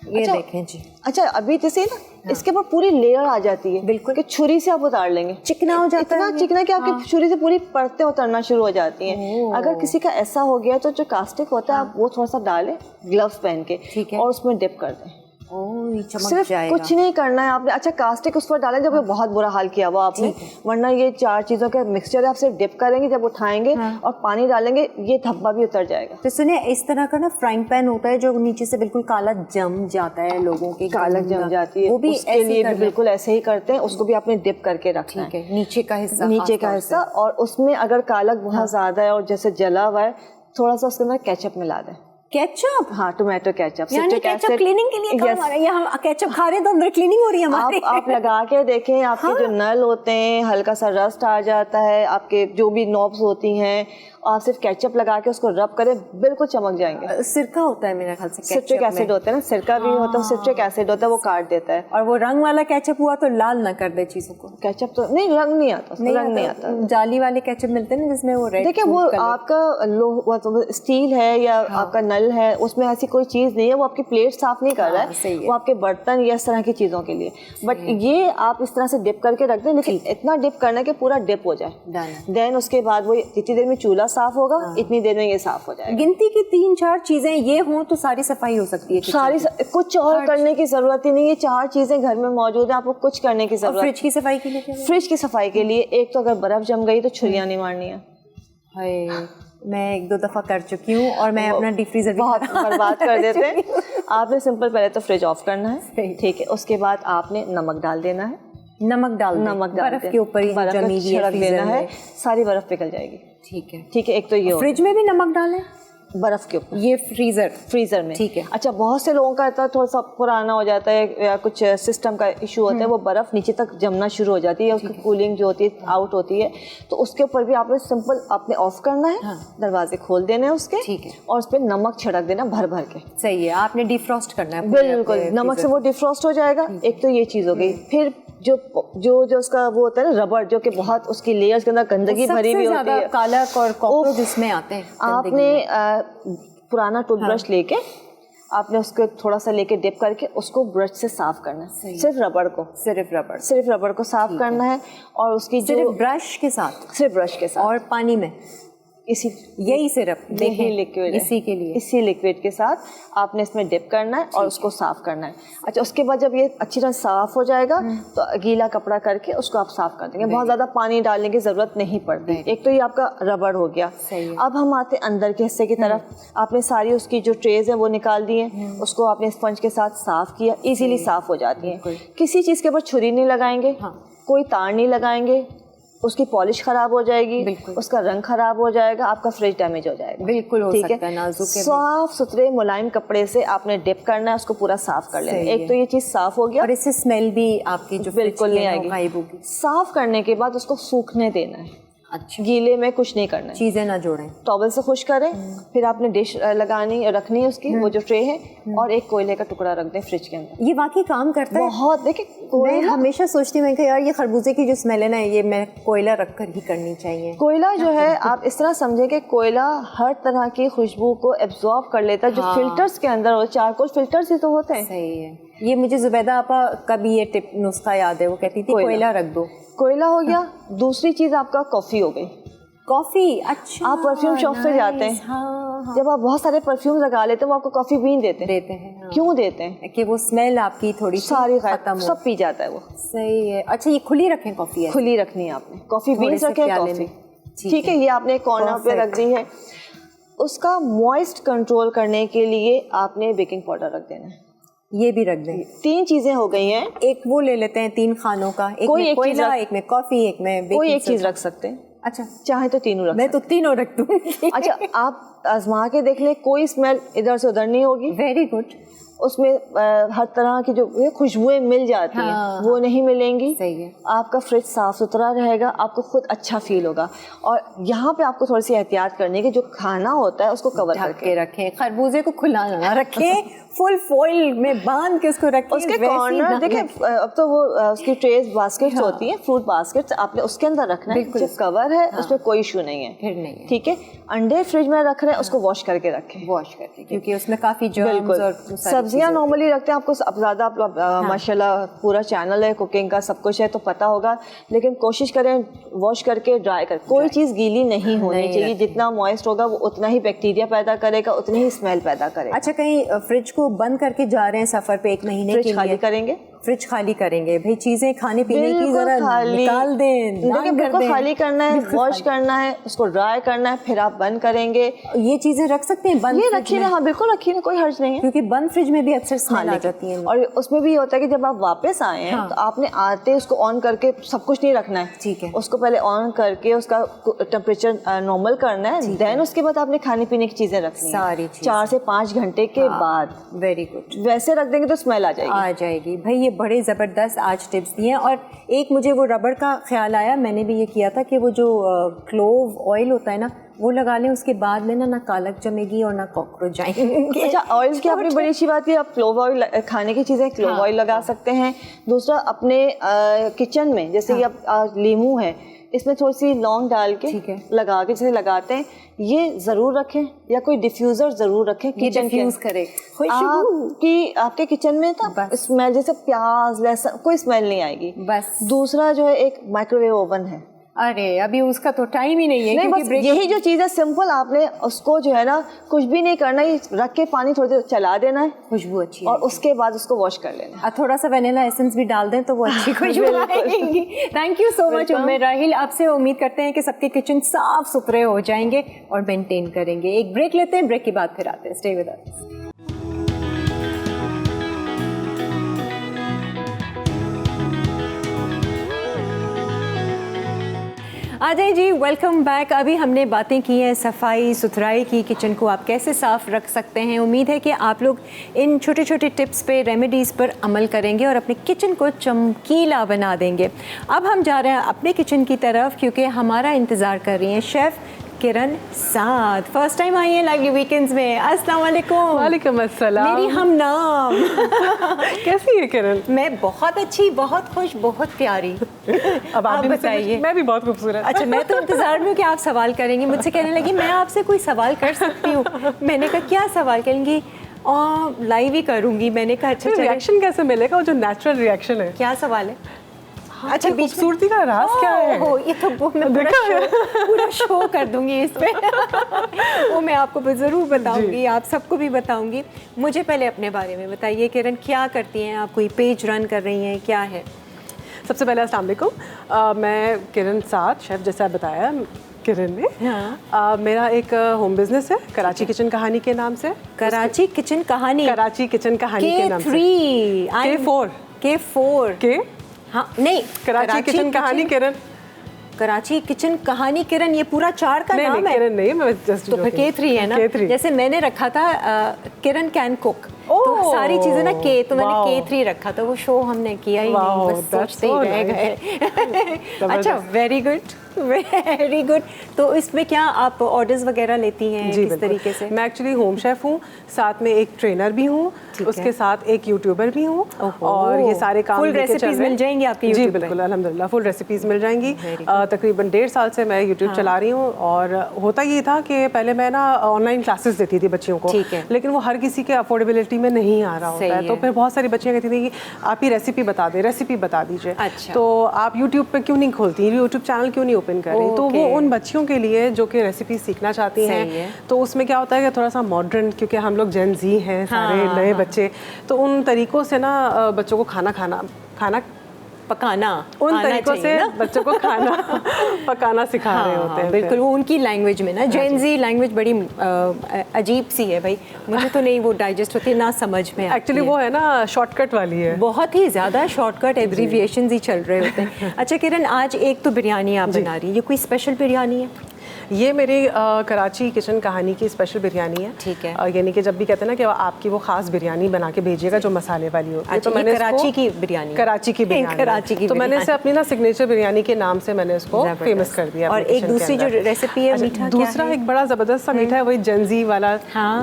ये अच्छा, देखें जी। अच्छा, अभी जैसे ना इसके ऊपर पूरी लेयर आ जाती है, बिल्कुल, कि छुरी से आप उतार लेंगे, चिकना हो जाता है, इतना चिकना कि आपकी छुरी से पूरी परतें उतरना शुरू हो जाती हैं। अगर किसी का ऐसा हो गया तो जो कास्टिक होता है, आप वो थोड़ा सा डालें ग्लव्स पहन के, ठीक है, और उसमें डिप कर दें। सिर्फ कुछ नहीं करना है आपने। अच्छा, कास्टिक उस पर डालें जब बहुत बुरा हाल किया हुआ आपने, वरना ये 4 चीजों का मिक्सचर आप सिर्फ डिप करेंगे, जब उठाएंगे और पानी डालेंगे, ये धब्बा भी उतर जाएगा। तो सुनिए, इस तरह का ना फ्राइंग पैन होता है जो नीचे से बिल्कुल काला जम जाता है, लोगों के कालक जम जाती है, वो भी उसके लिए भी बिल्कुल ऐसे ही करते हैं, उसको भी आपने डिप करके रखना है, नीचे का हिस्सा, और उसमें अगर कालक बहुत ज्यादा है और जैसे जला हुआ है, थोड़ा सा उसके अंदर केचप मिला दें। केचप? हाँ, टोमेटो केचप। यानी केचप क्लीनिंग के लिए काम आ रहा है, या हम केचप खा रहे हैं तो अंदर क्लीनिंग हो रही है हमारी। आप लगा के देखें, आपके जो नल होते हैं हल्का सा रस्ट आ जाता है, आपके जो भी नॉब्स होती हैं, आप सिर्फ केचप लगा के उसको रब करें, बिल्कुल चमक जाएंगे। सिरका होता है मेरे ख्याल से, सिट्रिक एसिड होता है ना, सिरका भी होता है, सिट्रिक एसिड होता है, वो काट देता है। और वो रंग वाला केचप हुआ तो लाल ना कर दे चीजों को। केचप तो नहीं, रंग नहीं आता, रंग नहीं आता। जाली वाले केचप मिलते हैं जिसमें वो रेड, देखिए वो आपका स्टील है या आपका नल है, उसमें ऐसी कोई चीज नहीं है, वो आपकी प्लेट साफ नहीं कर रहा है, वो आपके बर्तन या इस तरह की चीजों के लिए। बट ये आप इस तरह से डिप करके रख दें, लेकिन इतना डिप करना है कि पूरा डिप हो जाए। देन उसके बाद वो जितनी देर में चूल्हा साफ होगा, इतनी देर में ये साफ हो जाएगा। गिनती की 3-4 चीजें ये हों तो सारी सफाई हो सकती है। सारी कुछ और करने की जरूरत ही नहीं है, 4 चीजें घर में मौजूद है, आपको कुछ करने की जरूरत। फ्रिज की सफाई के लिए, फ्रिज की सफाई के लिए एक तो अगर बर्फ जम गई तो छुरियां नहीं मारनी है। मैं 1-2 दफा कर चुकी हूँ और मैं अपना डीप फ्रीजर बहुत बर्बाद कर देते हैं। आपने सिंपल पहले तो फ्रिज ऑफ करना है, ठीक है, उसके बाद आपने नमक डाल देना है, नमक डाल बर्फ के ऊपर छिड़क देना है, सारी बर्फ पिघल जाएगी। ठीक है, ठीक है, एक तो ये फ्रिज में भी नमक डालें, बर्फ के ऊपर, ये फ्रीजर में, ठीक है। अच्छा, बहुत से लोगों का थोड़ा सा पुराना हो जाता है या कुछ सिस्टम का इशू होता है, वो बर्फ नीचे तक जमना शुरू हो जाती है, उसकी कूलिंग जो होती है आउट होती है, तो उसके ऊपर भी आपने सिंपल आपने ऑफ करना है, दरवाजे खोल देने हैं उसके, ठीक है, और उस पर नमक छिड़क देना भर भर के। सही है, आपने डिफ्रॉस्ट करना है, बिल्कुल, नमक से वो डिफ्रॉस्ट हो जाएगा। एक तो ये चीज हो गई। फिर जो उसका वो होता है ना रबर, जो कि बहुत उसकी लेयर्स के अंदर गंदगी भरी हुई होती है, कालक और कॉकरोच जिसमें आते हैं, आपने पुराना टूथब्रश लेके आपने उसको थोड़ा सा लेके डिप करके उसको ब्रश से साफ करना है, सिर्फ रबर को साफ करना है, और उसकी जो ब्रश के साथ, सिर्फ ब्रश के साथ, और पानी में इसी यही सिरप यही लिक्विड इसी के लिए, इसी लिक्विड के साथ आपने इसमें डिप करना है और उसको साफ करना है। अच्छा, उसके बाद जब ये अच्छी तरह साफ हो जाएगा तो गीला कपड़ा करके उसको आप साफ कर देंगे। बहुत ज़्यादा पानी डालने की ज़रूरत नहीं पड़ती। एक तो ये आपका रबड़ हो गया। अब हम आते अंदर के हिस्से की तरफ। आपने सारी उसकी जो ट्रेज है वो निकाल दी है, उसको आपने स्पंज के साथ साफ किया, इजीली साफ हो जाती है। किसी चीज़ के ऊपर छुरी नहीं लगाएंगे, कोई तार नहीं लगाएंगे, उसकी पॉलिश खराब हो जाएगी, उसका रंग खराब हो जाएगा, आपका फ्रिज डैमेज हो जाएगा। बिल्कुल हो सकता है, नाजुक है। साफ सुथरे मुलायम कपड़े से आपने डिप करना है, उसको पूरा साफ कर लेना है। एक तो ये चीज साफ हो गया और इससे स्मेल भी आपकी जो बिल्कुल नहीं आएगी। साफ करने के बाद उसको सूखने देना है। अच्छा, गीले में कुछ नहीं करना है, चीजें ना जोड़ें, टॉवल से खुश करें। फिर आपने डिश रखनी है उसकी, वो जो ट्रे है, और एक कोयले का टुकड़ा रख दें फ्रिज के अंदर। ये वाकई काम करता है बहुत। देखिए, मैं हमेशा सोचती हूँ कि यार ये खरबूजे की जो स्मेल है ना, ये मैं कोयला रख कर ही करनी चाहिए। कोयला जो है आप इस तरह समझें कि कोयला हर तरह की खुशबू को एब्जॉर्ब कर लेता है। जो फिल्टर्स के अंदर हो, चारकोल फिल्टर्स ही तो होते हैं। सही है। ये मुझे जुबैदा आपा का भी ये टिप नुस्खा याद है, वो कहती थी कोयला रख दो। कोयला हो गया। दूसरी चीज आपका कॉफी हो गई। कॉफी, अच्छा, आप परफ्यूम शॉप पे जाते हैं, जब आप बहुत सारे परफ्यूम लगा लेते हैं, वो आपको कॉफी भी देते हैं। क्यों देते हैं? कि वो स्मेल आपकी थोड़ी सारी खत्म, सब पी जाता है वो। सही है। अच्छा, ये खुली रखें कॉफी? खुली रखनी है आपने। कॉफी बीन्स रखे, कॉफी, ठीक है, ये आपने कॉर्नर पे रख दी है। उसका मॉइस्ट कंट्रोल करने के लिए आपने बेकिंग पाउडर रख देना है। ये भी रख दें। 3 चीजें हो गई हैं। एक वो ले लेते हैं 3 खानों का, एक कोई में एक कोयला, एक में कॉफी, एक में कोई एक चीज रख सकते हैं। अच्छा, चाहे तो तीनों रख। मैं तो तीनों रख दूँ। अच्छा, आप आजमा के देख लें, कोई स्मेल इधर से उधर नहीं होगी। Very good. उसमें हर तरह की जो खुशबुएं मिल जाती हैं, वो नहीं मिलेंगी। सही है। आपका फ्रिज साफ सुथरा रहेगा, आपको खुद अच्छा फील होगा। और यहाँ पे आपको थोड़ी सी एहतियात करनी है कि जो खाना होता है उसको कवर करके रखें, खरबूजे को खुला ना रखें, फुल फॉइल में बांध के उसको रखें। उसके कॉर्नर देखिए, अब तो वो उसकी ट्रेस बास्केट्स होती हैं, फ्रूट बास्केट्स, आपने उसके अंदर रखना है। जो कवर है उसमें कोई इशू नहीं है, फिर नहीं है, ठीक है। अंडे फ्रिज में रख रहे हैं, उसको वॉश करके रखें, वॉश करके, क्योंकि उसमें काफी जर्म्स और सब्जियां नॉर्मली रखते हैं। आपको ज़्यादा माशाल्लाह पूरा चैनल है कुकिंग का, सब कुछ है तो पता होगा, लेकिन कोशिश करें वॉश करके ड्राई कर। कोई चीज़ गीली नहीं होनी चाहिए। जितना मॉइस्ट होगा वो उतना ही बैक्टीरिया पैदा करेगा, उतनी ही स्मेल पैदा करेगा। अच्छा, कहीं फ्रिज को बंद करके जा रहे हैं सफर पे 1 महीने के लिए, खाली करेंगे, फ्रिज खाली करेंगे भाई, चीजें खाने पीने की जरा निकाल दें, देखिए बिल्कुल खाली करना है, वॉश करना है, उसको ड्राई करना है, फिर आप बंद करेंगे। ये चीजें रख सकते हैं बंद? ये रखिए ना, हाँ बिल्कुल रखिए ना, कोई हर्ज नहीं है, क्योंकि बंद फ्रिज में भी अक्सर स्मेल आ जाती है। और उसमें भी होता है कि जब आप वापस आए हैं तो आपने आते उसको ऑन करके सब कुछ नहीं रखना है, ठीक है, उसको पहले ऑन करके उसका टेम्परेचर नॉर्मल करना है, देन उसके बाद आपने खाने पीने की चीजें रखनी सारी 4 से 5 घंटे के बाद। Very good. वैसे रख देंगे तो स्मेल आ जाएगी भाई। ये बड़े जबरदस्त आज टिप्स दिए हैं। और एक मुझे वो रबड़ का ख्याल आया, मैंने भी ये किया था कि वो जो क्लोव ऑयल होता है ना, वो लगा लें, उसके बाद में ना कालक जमेगी और ना कॉकरोच जाएंगे। अच्छा, ऑयल की आपने बड़ी अच्छी बात की, आप क्लोव ऑयल खाने की चीज़ें क्लोव ऑयल लगा सकते हैं। दूसरा, अपने किचन में जैसे कि आप लीमू है, इसमें थोड़ी सी लौंग डाल के लगा के जैसे लगाते हैं, ये ज़रूर रखें, या कोई डिफ्यूज़र ज़रूर रखें किचन के, करे आपके किचन में तो स्मेल जैसे प्याज लहसुन कोई स्मेल नहीं आएगी। बस दूसरा जो है, एक माइक्रोवेव ओवन है। अरे अभी उसका तो टाइम ही नहीं है। नहीं, बस यही जो चीज़ है सिंपल, आपने उसको जो है ना कुछ भी नहीं करना, ये रख के पानी थोड़ी देर चला देना है, खुशबू अच्छी, और उसके बाद उसको वॉश कर लेना है। थोड़ा सा वनीला एसेंस भी डाल दें तो वो अच्छी खुशबू आएगी। थैंक यू सो मच उम्मे राहिल, आपसे उम्मीद करते हैं कि सबके किचन साफ सुथरे हो जाएंगे और मेंटेन करेंगे। एक ब्रेक लेते हैं, ब्रेक के बाद फिर आते हैं। स्टे विद अस। आ जाइए जी, वेलकम बैक। अभी हमने बातें की हैं सफाई सुथराई की, किचन को आप कैसे साफ़ रख सकते हैं। उम्मीद है कि आप लोग इन छोटे छोटे टिप्स पे, रेमेडीज़ पर अमल करेंगे और अपने किचन को चमकीला बना देंगे। अब हम जा रहे हैं अपने किचन की तरफ, क्योंकि हमारा इंतज़ार कर रही हैं chef Kiran Saad. First time I है लाइवली वीकेंड्स में। अस्सलाम वालेकुम। वालेकुम अस्सलाम। मेरी हम नाम। कैसी है किरण? मैं बहुत अच्छी, बहुत खुश, बहुत प्यारी। अब आप बताइए। मैं भी बहुत खूबसूरत। अच्छा, मैं तो इंतजार में हूँ कि आप सवाल करेंगी। मुझसे कहने लगी मैं आपसे कोई सवाल कर सकती हूँ। मैंने कहा क्या सवाल करेंगी? लाइव ही करूँगी। मैंने कहा अच्छा, रिएक्शन कैसे मिलेगा? वो जो नेचुरल रिएक्शन है। क्या सवाल है? अच्छा, खूबसूरती का राज क्या है? ओह, ये तो वो मैं पूरा शो कर दूंगी इस पे। वो मैं आपको ज़रूर बताऊंगी, आप सबको भी बताऊंगी। मुझे पहले अपने बारे में बताइए किरण, क्या करती हैं आप? कोई पेज रन कर रही हैं, क्या है? सबसे पहले अस्सलाम वालेकुम, मैं किरण साद, शेफ़ जैसा बताया किरण ने। हाँ। मेरा एक होम बिजनेस है कराची किचन कहानी के नाम से। कराची किचन कहानी, कराची किचन कहानी के नाम से। K4 के हाँ नहीं, कराची किचन कहानी किरण, कराची किचन कहानी किरण, ये पूरा 4 का नहीं, नाम नहीं, है? किरण नहीं, मैं जस्ट तो फिर K3 है ना? K3। जैसे मैंने रखा था किरण कैन कुक, तो सारी चीजें ना के, तो मैंने K3 रखा था। वो शो हमने किया ही नहीं, बस सोचते ही रह गए। अच्छा, वेरी गुड। तो इसमें क्या आप ऑर्डर्स वगैरह लेती हैं? जी, किस तरीके से? मैं एक्चुअली होम शेफ हूँ, साथ में एक ट्रेनर भी हूँ, उसके साथ एक यूट्यूबर भी हूँ, और ये सारे काम फुल लेके चल रेसिपीज रहे हैं। मिल जाएंगी आपकी जी यूट्यूब पे? बिल्कुल, अल्हम्दुलिल्लाह फुल रेसिपीज मिल जाएंगी। तकरीबन 1.5 साल से मैं यूट्यूब चला रही हूँ, और होता ये था कि पहले मैं ना ऑनलाइन क्लासेस देती थी बच्चियों को, लेकिन वो हर किसी के अफोर्डेबिलिटी में नहीं आ रहा होता है। तो फिर बहुत सारी बच्चियाँ कहती थी कि आप ही रेसिपी बता दीजिए। अच्छा। तो आप यूट्यूब पे क्यों नहीं खोलती, यूट्यूब चैनल क्यों नहीं ओपन कर रही? तो वो उन बच्चियों के लिए जो कि रेसिपी सीखना चाहती हैं, तो उसमें क्या होता है कि थोड़ा सा मॉडर्न, क्योंकि हम लोग जेन जी हैं सारे नए बच्चे, तो उन तरीकों से ना बच्चों को खाना पकाना, उन तरीकों से बच्चों को खाना पकाना सिखा रहे होते हैं। बिल्कुल, वो उनकी लैंग्वेज में ना, जेन जी लैंग्वेज बड़ी अजीब सी है भाई, मुझे तो नहीं वो डाइजेस्ट होती, ना समझ में आती एक्चुअली वो है ना शॉर्टकट वाली है, बहुत ही ज़्यादा शॉर्टकट एब्रीविएशंस ही चल रहे होते हैं। अच्छा किरण, आज एक तो बिरयानी आप बना रही है, ये कोई स्पेशल बिरयानी है? ये मेरी कराची किचन कहानी की स्पेशल बिरयानी है। ठीक है। यानी कि जब भी कहते हैं ना कि आपकी वो खास बिरयानी बना के भेजिएगा जो मसाले वाली होती है, तो मैंने कराची की बिरयानी, तो मैंने इसे अपनी ना सिग्नेचर बिरयानी के नाम से मैंने इसको फेमस कर दिया। और एक दूसरी जो रेसिपी है मीठा, दूसरा एक बड़ा ज़बरदस्त सा मीठा है, वही जेंजी वाला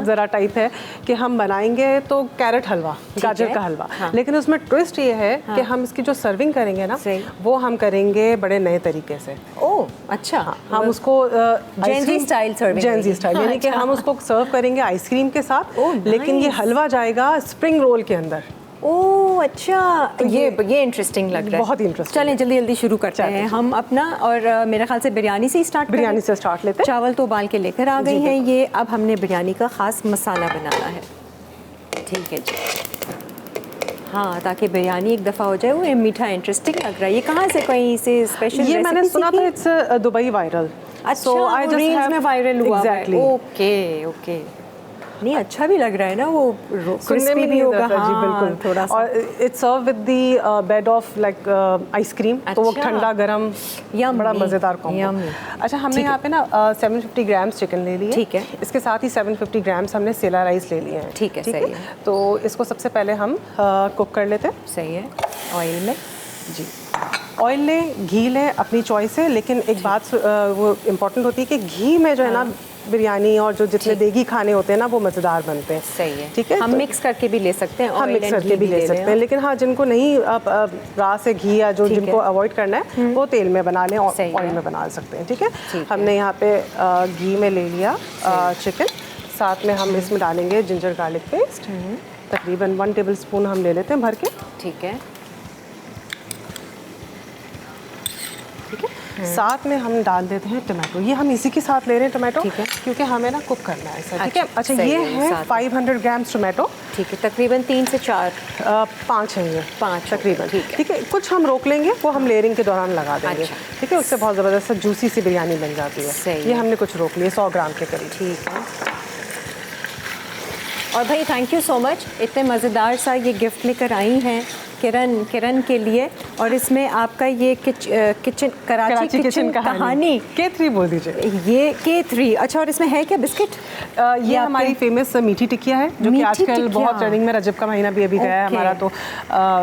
ज़रा टाइप है कि हम बनाएंगे तो कैरेट हलवा, गाजर का हलवा, लेकिन उसमें ट्विस्ट ये है कि हम इसकी जो सर्विंग करेंगे ना, वो हम करेंगे बड़े नए तरीके से। ओह अच्छा, हम उसको Gen Z style serving, Gen Z style, यानी कि हम उसको सर्व करेंगे आइसक्रीम के साथ, लेकिन ये हलवा जाएगा स्प्रिंग रोल के अंदर। ओह अच्छा, तो ये इंटरेस्टिंग लग रहा है, बहुत इंटरेस्टिंग। चलें जल्दी शुरू करते हैं हम अपना, और मेरे ख्याल से बिरयानी से स्टार्ट लेते हैं। चावल तो उबाल के लेकर आ गई हैं ये, अब हमने बिरयानी का ख़ास मसाला बनाना है। ठीक है जी, हाँ, ताकि बिरयानी एक दफ़ा हो जाए। वो मीठा इंटरेस्टिंग लग रहा है। ये कहाँ से, कहीं से स्पेशल? ये मैंने सुना था, इट्स दुबई वायरल। अच्छा, रील्स में वायरल हुआ है। ओके, नहीं अच्छा भी लग रहा है ना, वो क्रिस्पी भी होगा। हाँ, जी बिल्कुल, थोड़ा सा। और it's serve with the bed of like ice cream, तो वो ठंडा गरम, बड़ा मज़ेदार कॉम्बो। अच्छा, हमने यहाँ पे ना 750 ग्राम्स चिकन ले लिया। ठीक है। इसके साथ ही 750 ग्राम्स हमने सेला राइस ले लिए हैं। ठीक है, सही है। तो इसको सबसे पहले हम कुक कर लेते हैं। सही है। ऑयल में जी, ऑयल लें, घी लें, अपनी चॉइस है, लेकिन एक बात वो इम्पोर्टेंट होती है कि घी में जो है ना बिरयानी और जो जितने देगी खाने होते हैं ना, वो मज़ेदार बनते हैं। सही है, ठीक है। हम मिक्स करके भी ले सकते हैं, हम मिक्स करके भी ले सकते हैं, लेकिन हाँ, जिनको नहीं राह से घी या जो जिनको अवॉइड करना है, वो तेल में बना लें, ऑयल में बना सकते हैं। ठीक है। हमने यहाँ पे घी में ले लिया चिकन, साथ में हम इसमें डालेंगे जिंजर गार्लिक पेस्ट, तकरीबन 1 टेबल स्पून हम ले लेते हैं भर के। ठीक है। साथ में हम डाल देते हैं टमाटो, ये हम इसी के साथ ले रहे हैं टमाटो, क्योंकि हमें ना कुक करना है सर। ठीक है। अच्छा, ये है 500 ग्राम्स टमाटो। ठीक है, तकरीबन 3 से 4 5 हैं ये, 5 तकरीबन। ठीक है। कुछ हम रोक लेंगे, वो हम लेयरिंग के दौरान लगा देंगे। ठीक है, उससे बहुत ज़बरदस्त जूसी सी बिरयानी बन जाती है। ये हमने कुछ रोक लिए 100 ग्राम के करीब। ठीक है। और भाई थैंक यू सो मच, इतने मज़ेदार सा ये गिफ्ट लेकर आई हैं किरण के लिए, और इसमें आपका ये किचन कराची किचन कहानी K3 बोल दीजिए। ये K3। अच्छा, और इसमें है क्या बिस्किट? ये हमारी फेमस मीठी टिकिया है, जो कि आजकल बहुत ट्रेंडिंग में, रजब का महीना भी अभी गया है हमारा, तो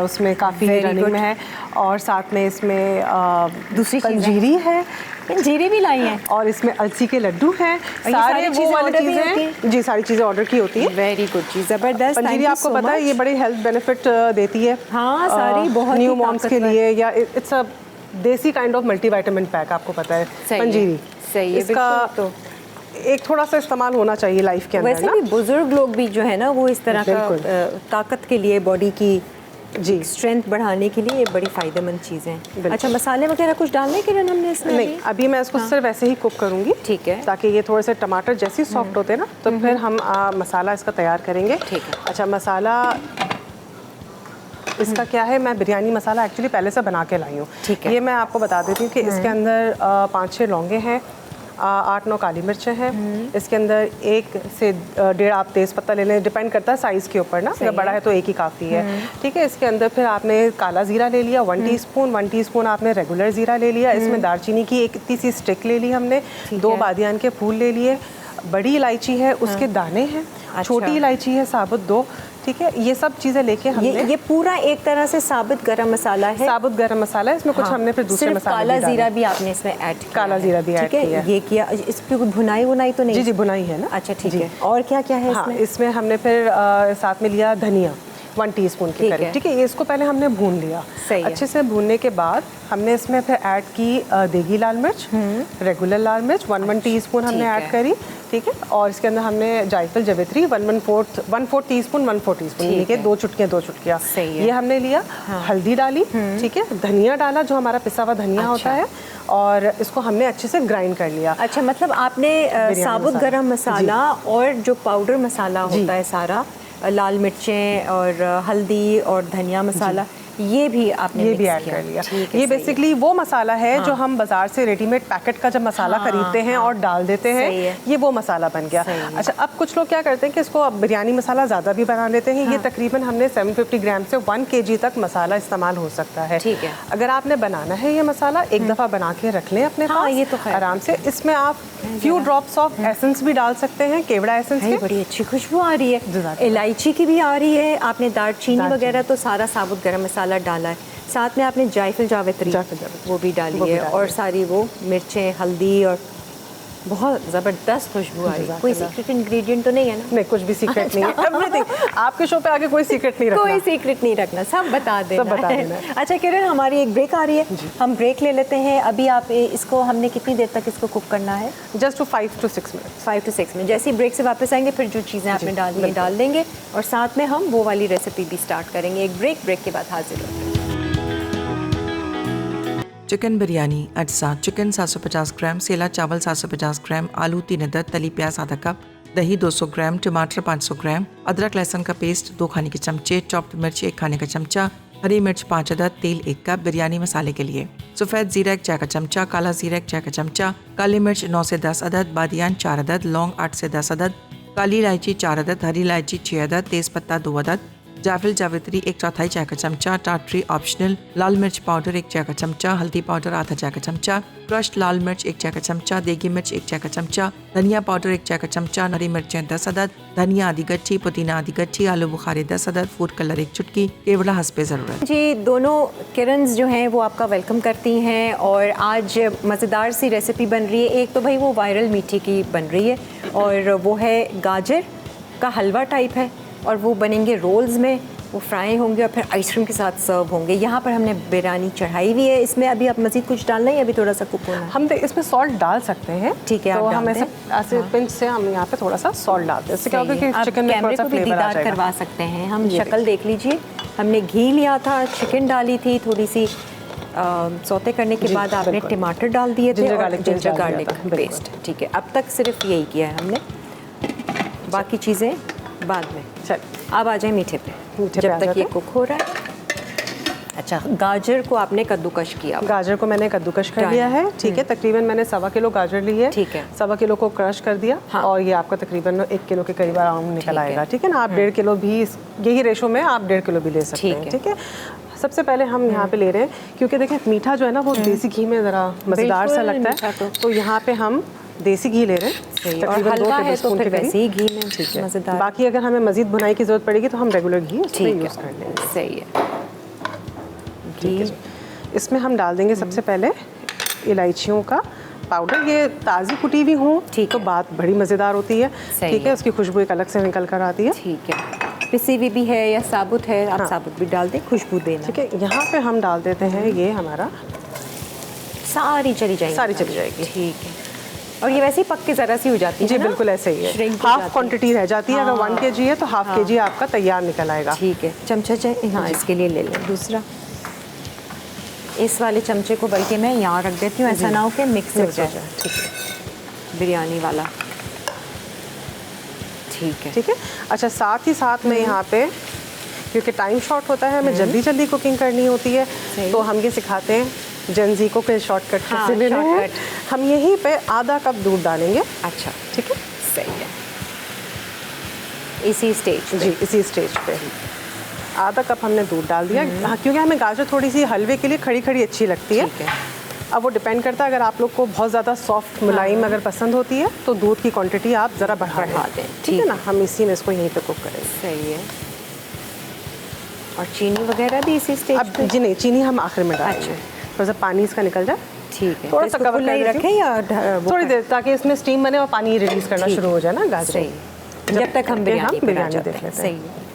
उसमें काफ़ी रनिंग में है। और साथ में इसमें दूसरी पंजीरी है, जीरी भी लाई हैं, और इसमें अलसी के लड्डू हैं। सारे वो वाली चीज़ें, जी सारी चीज़ें ऑर्डर की होती है। वेरी गुड चीज़, ज़बरदस्त। पंजीरी आपको पता है ये बड़े हेल्थ बेनिफिट देती है। हाँ, सारी बहुत न्यू मॉम्स के लिए, या इट्स अ देसी काइंड ऑफ मल्टीविटामिन पैक, आपको पता है पंजीरी। सही है, इसका तो एक थोड़ा सा इस्तेमाल होना चाहिए लाइफ के अंदर। वैसे भी बुजुर्ग लोग भी जो है ना, वो इस तरह का ताकत के लिए, बॉडी की जी। स्ट्रेंथ बढ़ाने के लिए ये बड़ी फ़ायदेमंद चीज़ें हैं। अच्छा, मसाले वगैरह कुछ डालने के लिए हमने इसमें? नहीं, अभी मैं इसको सिर्फ वैसे ही कुक करूँगी। ठीक है। ताकि ये थोड़े से टमाटर जैसे ही सॉफ्ट होते हैं ना, तो फिर हम मसाला इसका तैयार करेंगे। ठीक है। अच्छा, मसाला इसका क्या है, मैं बिरयानी मसाला एक्चुअली पहले से बना के लाई हूँ। ठीक है। ये मैं आपको बता देती हूँ कि इसके अंदर 5-6 लौंगे हैं, 8-9 काली मिर्चें हैं, इसके अंदर 1 से 1.5 आप तेज़ पत्ता ले लें, डिपेंड करता है साइज़ के ऊपर ना, अगर बड़ा है तो एक ही काफ़ी है। ठीक है। इसके अंदर फिर आपने काला ज़ीरा ले लिया 1 टीस्पून, 1 टीस्पून आपने रेगुलर ज़ीरा ले लिया, इसमें दालचीनी की एक इतनी सी स्टिक ले ली हमने, 2 बादियान के फूल ले लिए, बड़ी इलायची है उसके दाने हैं, छोटी इलायची है साबुत 2। ठीक है, ये सब चीज़ें लेके हमने ये पूरा एक तरह से साबुत गरम मसाला है। साबुत गरम मसाला है, इसमें कुछ हमने फिर दूसरे मसाले काला जीरा भी आपने इसमें ऐड किया। काला जीरा भी ऐड किया। ये किया, इस पे भुनाई वुनाई तो नहीं? जी जी, भुनाई है ना। अच्छा, ठीक है। और क्या क्या है इसमें? इसमें हमने फिर साथ में लिया धनिया 1 टीस्पून के करीब। ठीक है, ये इसको पहले हमने भून लिया अच्छे से। भूनने के बाद हमने इसमें फिर ऐड की देगी लाल मिर्च, रेगुलर लाल मिर्च 1 टीस्पून हमने ऐड करी। ठीक है, और इसके अंदर हमने जायफल जवित्री 1/4 टीस्पून, 1/4 टीस्पून लेके 2 चुटकियाँ ये हमने लिया। हल्दी डाली। ठीक है, धनिया डाला जो हमारा पिसा हुआ धनिया होता है, और इसको हमने अच्छे से ग्राइंड कर लिया। अच्छा, मतलब आपने साबुत गरम मसाला और जो पाउडर मसाला होता है सारा, लाल मिर्चें और हल्दी और धनिया मसाला, ये भी आपने ये भी ऐड कर लिया। ये बेसिकली वो मसाला है जो हम बाजार से रेडीमेड पैकेट का जब मसाला खरीदते हैं और डाल देते हैं, ये वो मसाला बन गया। अच्छा, अब कुछ लोग क्या करते हैं कि इसको अब बिरयानी मसाला ज़्यादा भी बना लेते हैं। ये तकरीबन हमने 750 ग्राम से 1 kg तक मसाला इस्तेमाल हो सकता है। ठीक है। अगर आपने बनाना है ये मसाला, एक दफ़ा बना के रख लें अपने पास, ये तो आराम से। इसमें आप फ्यू ड्रॉप्स ऑफ एसेंस भी डाल सकते हैं, केवड़ा एसेंस के। बड़ी अच्छी खुशबू आ रही है, इलायची की भी आ रही है, आपने दालचीनी वगैरह तो सारा साबुत गरम मसाला डाला है, साथ में आपने जायफल जावित्री वो भी डाली है, और सारी वो मिर्चें, हल्दी, और बहुत ज़बरदस्त खुशबू आ रही है। कोई सीक्रेट इंग्रेडिएंट तो नहीं है ना? नहीं, कुछ भी सीक्रेट नहीं है। एवरीथिंग आपके शो पे आगे कोई सीक्रेट नहीं रखना। कोई सीक्रेट नहीं रखना, सब बता देना। सब बता देना। अच्छा किरण, हमारी एक ब्रेक आ रही है, हम ब्रेक ले लेते हैं। अभी आप इसको, हमने कितनी देर तक इसको कुक करना है? Just 5 to 6 minute. 5 to 6 minute. जैसे ही ब्रेक से वापस आएंगे फिर जो चीज़ें आपने डालनी है डाल देंगे, और साथ में हम वो वाली रेसिपी भी स्टार्ट करेंगे। एक ब्रेक के बाद हाजिर होंगे। चिकन बिरयानी अज्जा: चिकन 750 ग्राम, सेला चावल 750 ग्राम, आलू 3 अदद, तली प्याज आधा कप, दही 200 ग्राम, टमाटर 500 ग्राम, अदरक लहसुन का पेस्ट 2 खाने के चमचे, चॉप्ड मिर्च 1 खाने का चमचा, हरी मिर्च 5 अदद, तेल 1 कप। बिरयानी मसाले के लिए सफ़ेद ज़ीरा 1 चाय का चमचा, काला ज़ीरा 1 चाय का चमचा, काली मिर्च 9 से 10 अदद, बादियान 4 अदद, लौंग 8 से 10 अदद, काली इलायची 4 अदद, हरी इलायची 6 अदद, तेज़पत्ता 2 अदद, जायफल जावित्री 1/4 चाय का चमचा, टाटरी ऑप्शनल, लाल मिर्च पाउडर 1 चाय का चमचा, हल्दी पाउडर आधा चाय का चमचा, क्रश्ड लाल मिर्च 1 चाय का चमचा, देगी मिर्च 1 चाय का चमचा, धनिया पाउडर 1 चाय का चमचा, हरी मिर्चें 10 अदद, धनिया आधी गट्ठी, पुदीना आधी गट्ठी, आलू बुखारे 10 अदद, फूड कलर 1 चुटकी, केवड़ा हस्बे ज़रूरत। जी, दोनों किरन्स जो हैं वो आपका वेलकम करती हैं, और आज मज़ेदार सी रेसिपी बन रही है। एक तो भाई वो वायरल मीठी की बन रही है, और वो है गाजर का हलवा टाइप है, और वो बनेंगे रोल्स में, वो फ्राई होंगे और फिर आइसक्रीम के साथ सर्व होंगे। यहाँ पर हमने बिरयानी चढ़ाई हुई है। इसमें अभी आप मज़ीद कुछ डालना है या अभी थोड़ा सा कुक होना है? हम इसमें सॉल्ट डाल सकते हैं। ठीक है, तो आप हम ऐसे पिंच से हम यहाँ पे थोड़ा सा सॉल्ट डालते हैं। इससे क्या होगा कि चिकन में थोड़ा सा फ्लेवर आ जाएगा। करवा सकते हैं हम। शक्ल देख लीजिए, हमने घी लिया था, चिकन डाली थी, थोड़ी सी सौते करने के बाद आपने टमाटर डाल दिए थे और जिंजर गार्लिक पेस्ट। ठीक है, अब तक सिर्फ यही किया है हमने, बाकी चीज़ें बाद में। चलिए, अब आ जाए मीठे पे, जब तक ये कुक हो रहा है। अच्छा, गाजर को आपने कद्दूकश किया? गाजर को मैंने कद्दूकश कर लिया है। ठीक है, तकरीबन मैंने 1.25 किलो गाजर ली है। ठीक है, 1.25 किलो को क्रश कर दिया। हाँ। और ये आपका तकरीबन 1 किलो के करीब अराउंड निकल आएगा। ठीक है ना, आप 1.5 किलो भी, यही रेशो में आप 1.5 किलो भी ले सकते हैं। ठीक है, सबसे पहले हम यहाँ पे ले रहे हैं, क्योंकि देखें मीठा जो है ना वो देसी घी में ज़रा मज़ेदार सा लगता है, तो यहाँ पे हम देसी घी ले रहे हैं, और हलवा है तो फिर वैसे ही घी में मज़ेदार। बाकी अगर हमें मज़ीद बुनाई की ज़रूरत पड़ेगी तो हम रेगुलर घी उसमें यूज़ कर लेंगे। सही है। घी इसमें हम डाल देंगे सबसे पहले इलायचियों का पाउडर। ये ताज़ी कुटी हुई हो तो बात बड़ी मज़ेदार होती है। ठीक है, उसकी खुशबू एक अलग से निकल कर आती है। ठीक है, पिसी हुई भी है या साबुत है, आप साबुत भी डाल दें, खुशबू देना। ठीक है, यहाँ पे हम डाल देते हैं ये हमारा सारी चली जाएगी। सारी चली जाएगी। ठीक है, और ये वैसे ही पक के ज़रा सी हो जाती है जी ना? बिल्कुल ऐसे ही है, Shrink हो हाफ जाती क्वांटिटी रह जाती है। अगर 1 kg है तो हाफ kg आपका तैयार निकल आएगा। ठीक है, चमचा चाहिए, हाँ इसके लिए ले लें दूसरा। इस वाले चमचे को बल्कि मैं यहाँ रख देती हूँ, ऐसा ना हो कि मिक्स हो जाए। ठीक है, बिरयानी वाला, ठीक है। ठीक है। अच्छा, साथ ही साथ में यहाँ पे क्योंकि टाइम शॉर्ट होता है, हमें जल्दी जल्दी कुकिंग करनी होती है, तो हम ये सिखाते हैं जेंजी को कि शॉर्टकट कैसे लेना है। हम यहीं पे आधा कप दूध डालेंगे। अच्छा, ठीक है, सही है। इसी स्टेज पे? जी इसी स्टेज पे आधा कप हमने दूध डाल दिया। हाँ, क्योंकि हमें गाजर थोड़ी सी हलवे के लिए खड़ी खड़ी अच्छी लगती है। ठीक है। अब वो डिपेंड करता है, अगर आप लोग को बहुत ज़्यादा सॉफ्ट मुलायम अगर पसंद होती है तो दूध की क्वांटिटी आप ज़रा बढ़ा दें। ठीक है ना, हम इसी में इसको यहीं पे कुक करेंगे। सही है। और चीनी वगैरह भी इसी स्टेज अब जी नहीं, चीनी हम आखिर में डालेंगे। अच्छा। थोड़ा सा पानी इसका निकल जाए, ठीक है। थोड़ा सा इसको कवर खुला ही कर देती रखें या थोड़ी देर, ताकि इसमें स्टीम बने और पानी रिलीज करना ठीक शुरू हो जाए ना गाजर। सही, जब तक हम बिरयानी पे आ जाते देख हैं। लेते हैं। सही है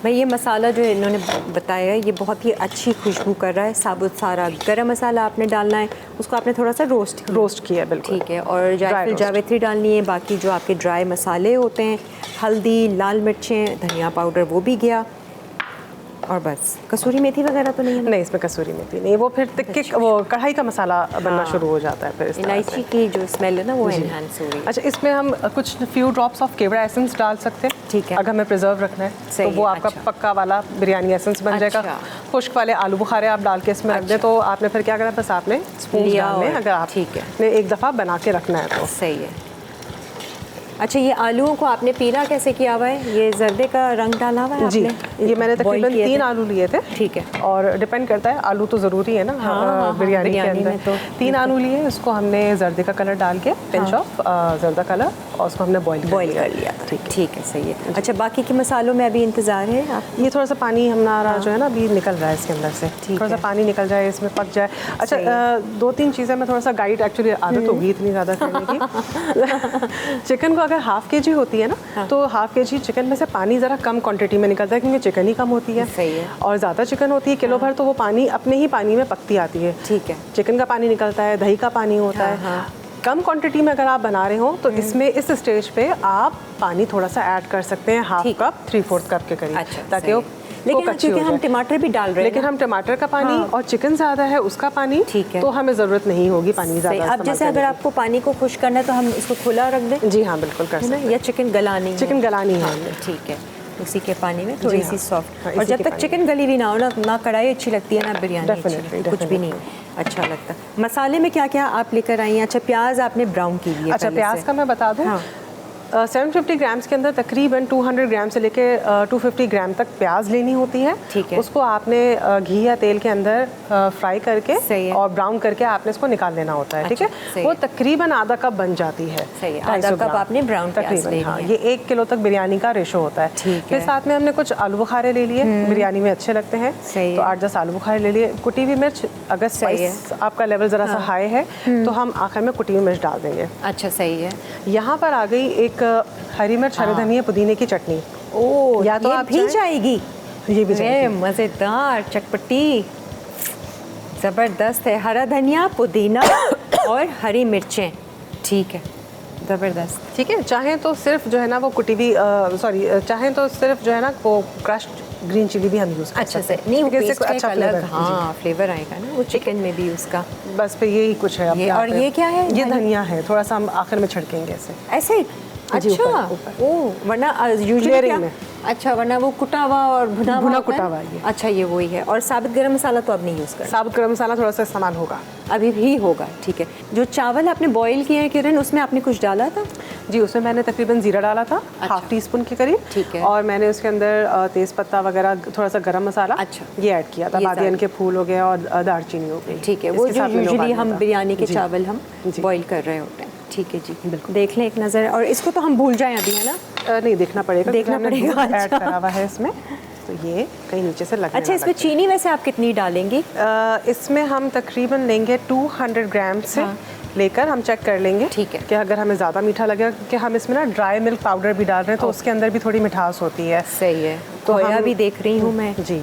भाई। ये मसाला जो इन्होंने बताया है ये बहुत ही अच्छी खुशबू कर रहा है। साबुत सारा गरम मसाला आपने डालना है, उसको आपने थोड़ा सा रोस्ट किया, बिल्कुल ठीक है। और जायफल roast। जावित्री डालनी है, बाकी जो आपके ड्राई मसाले होते हैं, हल्दी, लाल मिर्चें, धनिया पाउडर वो भी गया, और बस कसूरी मेथी वगैरह तो नहीं है? नहीं, इसमें कसूरी मेथी नहीं, वो फिर तिक्के वो कढ़ाई का मसाला बनना शुरू हो जाता है फिर इस तरह से। इलायची की जो स्मेल है ना वो एनहांस हो रही है। अच्छा, इसमें हम कुछ few drops of kewra essence डाल सकते हैं। ठीक है। अगर हमें प्रिजर्व रखना है सही तो वो है, आपका अच्छा। पक्का वाला बिरयानी एसेंस बन जाएगा। अच्छा। खुश्क वाले आलू बुखारे आप डाल के इसमें रख दें तो आपने फिर क्या करना है, बस आपने स्पून लिया डालने हैं, और- अगर आप ठीक है। ने एक दफ़ा बना के रखना है तो। सही है। अच्छा, ये आलूओं को आपने पीला कैसे किया हुआ है? ये जर्दे का रंग डाला हुआ है जी, आपने? ये मैंने Boil तकरीबन किए 3 थे? आलू लिए थे। ठीक है। और डिपेंड करता है, आलू तो ज़रूरी है ना हाँ, बिरयानी के बिरयानी में अंदर। तो 3 आलू लिए, उसको हमने जर्दे का कलर डाल के पिंच ऑफ जर्दा कलर, और उसको हमने बॉईल कर लिया। ठीक है, सही है। अच्छा, बाकी के मसालों में अभी इंतज़ार है आप? ये थोड़ा सा पानी हमारा जो है ना अभी निकल रहा है इसके अंदर से, थोड़ा सा है। पानी निकल जाए, इसमें पक जाए। अच्छा, 2-3 चीज़ें मैं थोड़ा सा गाइड, एक्चुअली आदत होगी इतनी ज़्यादा करने की। चिकन को अगर हाफ kg होती है ना तो हाफ kg चिकन में से पानी ज़रा कम क्वांटिटी में निकलता है, क्योंकि चिकन ही कम होती है। सही है। और ज़्यादा चिकन होती है किलो भर तो वो पानी अपने ही पानी में पकती आती है। ठीक है। चिकन का पानी निकलता है, दही का पानी होता है। कम क्वांटिटी में अगर आप बना रहे हो तो इसमें इस स्टेज पे आप पानी थोड़ा सा ऐड कर सकते हैं, हाफ कप 3/4 कप के करीब। अच्छा, ताकि वो लेकिन कच्ची हो क्योंकि हम जाए। टमाटर भी डाल रहे हैं लेकिन ना? हम टमाटर का पानी और चिकन ज़्यादा है उसका पानी, ठीक है। तो हमें ज़रूरत नहीं होगी पानी सही। ज़्यादा। अब जैसे अगर आपको पानी को खुश करना है तो हम इसको खुला रख दें, जी हाँ, बिल्कुल कर है ना? सकते या चिकन गलानी है? चिकन गलानी है हाँ, हमने। ठीक है। उसी के पानी में थोड़ी सी हाँ। सॉफ्ट। हाँ, और इसी जब के तक पानी चिकन गली भी ना हो ना कढ़ाई अच्छी लगती है ना बिरयानी अच्छी Definitely, लगती है, कुछ भी नहीं अच्छा लगता। मसाले में क्या क्या आप लेकर आई हैं? अच्छा, प्याज आपने ब्राउन की है। अच्छा, प्याज का मैं बता दूँ। 750 ग्राम्स के अंदर तकरीबन 200 ग्राम से लेके 250 ग्राम तक प्याज लेनी होती है। ठीक है। उसको आपने घी या तेल के अंदर फ्राई करके सही है। और ब्राउन करके आपने इसको निकाल लेना होता है। ठीक अच्छा, है, सही वो है। तकरीबन आधा कप बन जाती है। सही है, 250 आधा कप ग्राम। आपने ब्राउन प्याज तकरीबन, लेनी हाँ, है। ये 1 किलो तक बिरयानी का रेशो होता है। ठीक फिर है। साथ में हमने कुछ आलू बुखारे ले लिए, बिरयानी में अच्छे लगते हैं। सही तो है। 8-10 आलू बुखारे ले लिए। कुटी हुई मिर्च, अगर सही है। स्पाइस आपका लेवल ज़रा सा हाई है तो हम आखिर में कुटी हुई मिर्च डाल देंगे। अच्छा, सही है। यहाँ पर आ गई एक हरी मिर्च, हरे धनिया, पुदीने की चटनी। ओ, या तो ये आप भी चाहें- जाएगी? ये भी जाएगी। मज़ेदार, चटपटी, ज़बरदस्त है। हरा धनिया, पुदीना और हरी मिर्चें। ठीक है, ज़बरदस्त। ठीक है, चाहें तो सिर्फ जो है ना वो कुटी हुई चाहें तो सिर्फ जो है ना वो क्रश्ड ग्रीन चिली भी हम यूज़ कर अच्छा सकते से हैं। नहीं, वो क्योंकि इससे पेस्ट का अच्छा एक अलग फ्लेवर, फ्लेवर आएगा ना वो चिकन में भी उसका। बस फिर यही कुछ है। अब ये- यहाँ और पे- ये क्या है? ये धनिया है, थोड़ा सा हम आखिर में छिड़केंगे ऐसे। ऐसे ही? जी, अच्छा, ऊपर। ओ, वरना यूजुअली Layering क्या? में। अच्छा, वरना वो कुटा हुआ और भुना हुआ भुना होता है? कुटा हुआ ये। अच्छा, ये वही है। और साबित गरम मसाला तो अब नहीं यूज़ करना, साबुत गरम मसाला थोड़ा सा इस्तेमाल होगा। अभी भी होगा। ठीक है। जो चावल आपने बॉईल किए हैं किरण, उसमें आपने कुछ डाला था? जी, उसमें मैंने तकरीबन जीरा डाला था, अच्छा। 1/2 टीस्पून के करीब। ठीक है। और मैंने उसके अंदर तेज़ पत्ता वगैरह, थोड़ा सा गरम मसाला, अच्छा। ये ऐड किया था। ये बादियान सारे। के फूल हो गए और दालचीनी हो गई। ठीक है, वो इसके जो साथ मैंने यूजुअली उबाला हम था। बिरयानी के जी। चावल हम जी। बॉईल कर रहे होते हैं। ठीक है जी, बिल्कुल। देख लें एक नज़र। और इसको तो हम भूल जाएं अभी, है ना? नहीं, देखना पड़ेगा, देखना क्योंकि हमने पड़ेगा, दूध ऐड अच्छा। करा हुआ है इसमें, तो ये कहीं नीचे से लगने अच्छा, ना इसमें लगे। चीनी वैसे आप कितनी डालेंगी? इसमें हम तकरीबन लेंगे 200 ग्राम से लेकर, हम चेक कर लेंगे। ठीक है। कि अगर हमें ज़्यादा मीठा लगेगा, क्योंकि हम इसमें ना ड्राई मिल्क पाउडर भी डाल रहे हैं, तो उसके अंदर भी थोड़ी मिठास होती है। सही है। तो खोया हम- भी देख रही हूँ मैं। जी,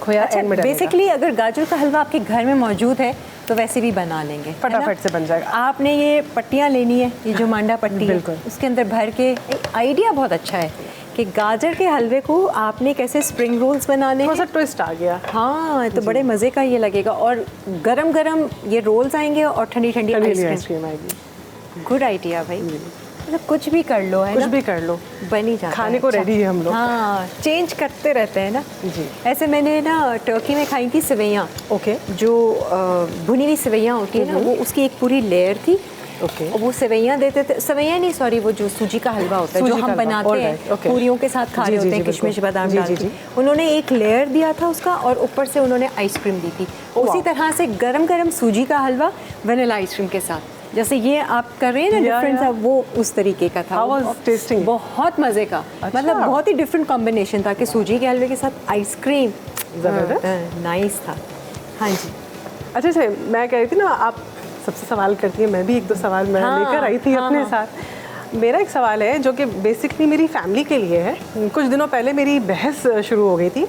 खोया अच्छा, एंड में डलेगा। बेसिकली अगर गाजर का हलवा आपके घर में मौजूद है तो वैसे भी बना लेंगे, फटाफट से बन जाएगा। आपने ये पट्टियाँ लेनी है, ये जो मांडा पट्टी है, बिल्कुल। उसके अंदर भर के, एक आइडिया बहुत अच्छा है कि गाजर के हलवे को आपने कैसे स्प्रिंग रोल्स बनाने थोड़ा सा हैं। ट्विस्ट आ गया। हाँ, तो बड़े मज़े का ये लगेगा, और गरम गरम ये रोल्स आएंगे और ठंडी ठंडी आइसक्रीम। आइसक्रीम आएगी। गुड आइडिया भाई, मतलब कुछ भी कर लो, है कुछ ना, भी कर लो, बन ही जाता खाने है। को रेडी है हम लोग। हाँ, चेंज करते रहते हैं ना जी। ऐसे मैंने ना टर्की में खाई थी सेवैयाँ, ओके जो भुनी हुई सेवैयाँ होती है ना, वो उसकी एक पूरी लेयर थी। ओके। और वो सेवैयाँ देते थे, सेवैयाँ नहीं सॉरी, वो जो सूजी का हलवा होता है जो सूजी का हम हलवा, बनाते all हैं right, okay। पूरियों के साथ खा जी, रहे जी, होते हैं, जी, किशमिश बिल्कुल। बादाम जी, डाल जी, के। जी। उन्होंने एक लेयर दिया था उसका, और ऊपर से उन्होंने आइसक्रीम दी थी। उसी तरह से गरम गरम सूजी का हलवा वनीला आइसक्रीम के साथ, जैसे ये आप कर रहे हैं ना Yeah, डिफरेंट yeah। सा, वो उस तरीके का था। How was tasting? बहुत मज़े का, अच्छा। मतलब बहुत ही डिफरेंट कॉम्बिनेशन था कि सूजी के हलवे के साथ आइसक्रीम, ज़बरदस्त। नाइस था। हाँ जी, अच्छा अच्छा, मैं कह रही थी ना आप सबसे सवाल करती है, मैं भी एक दो सवाल मैं हाँ, लेकर आई थी हाँ, अपने हाँ। साथ। मेरा एक सवाल है जो कि बेसिकली मेरी फैमिली के लिए है। कुछ दिनों पहले मेरी बहस शुरू हो गई थी।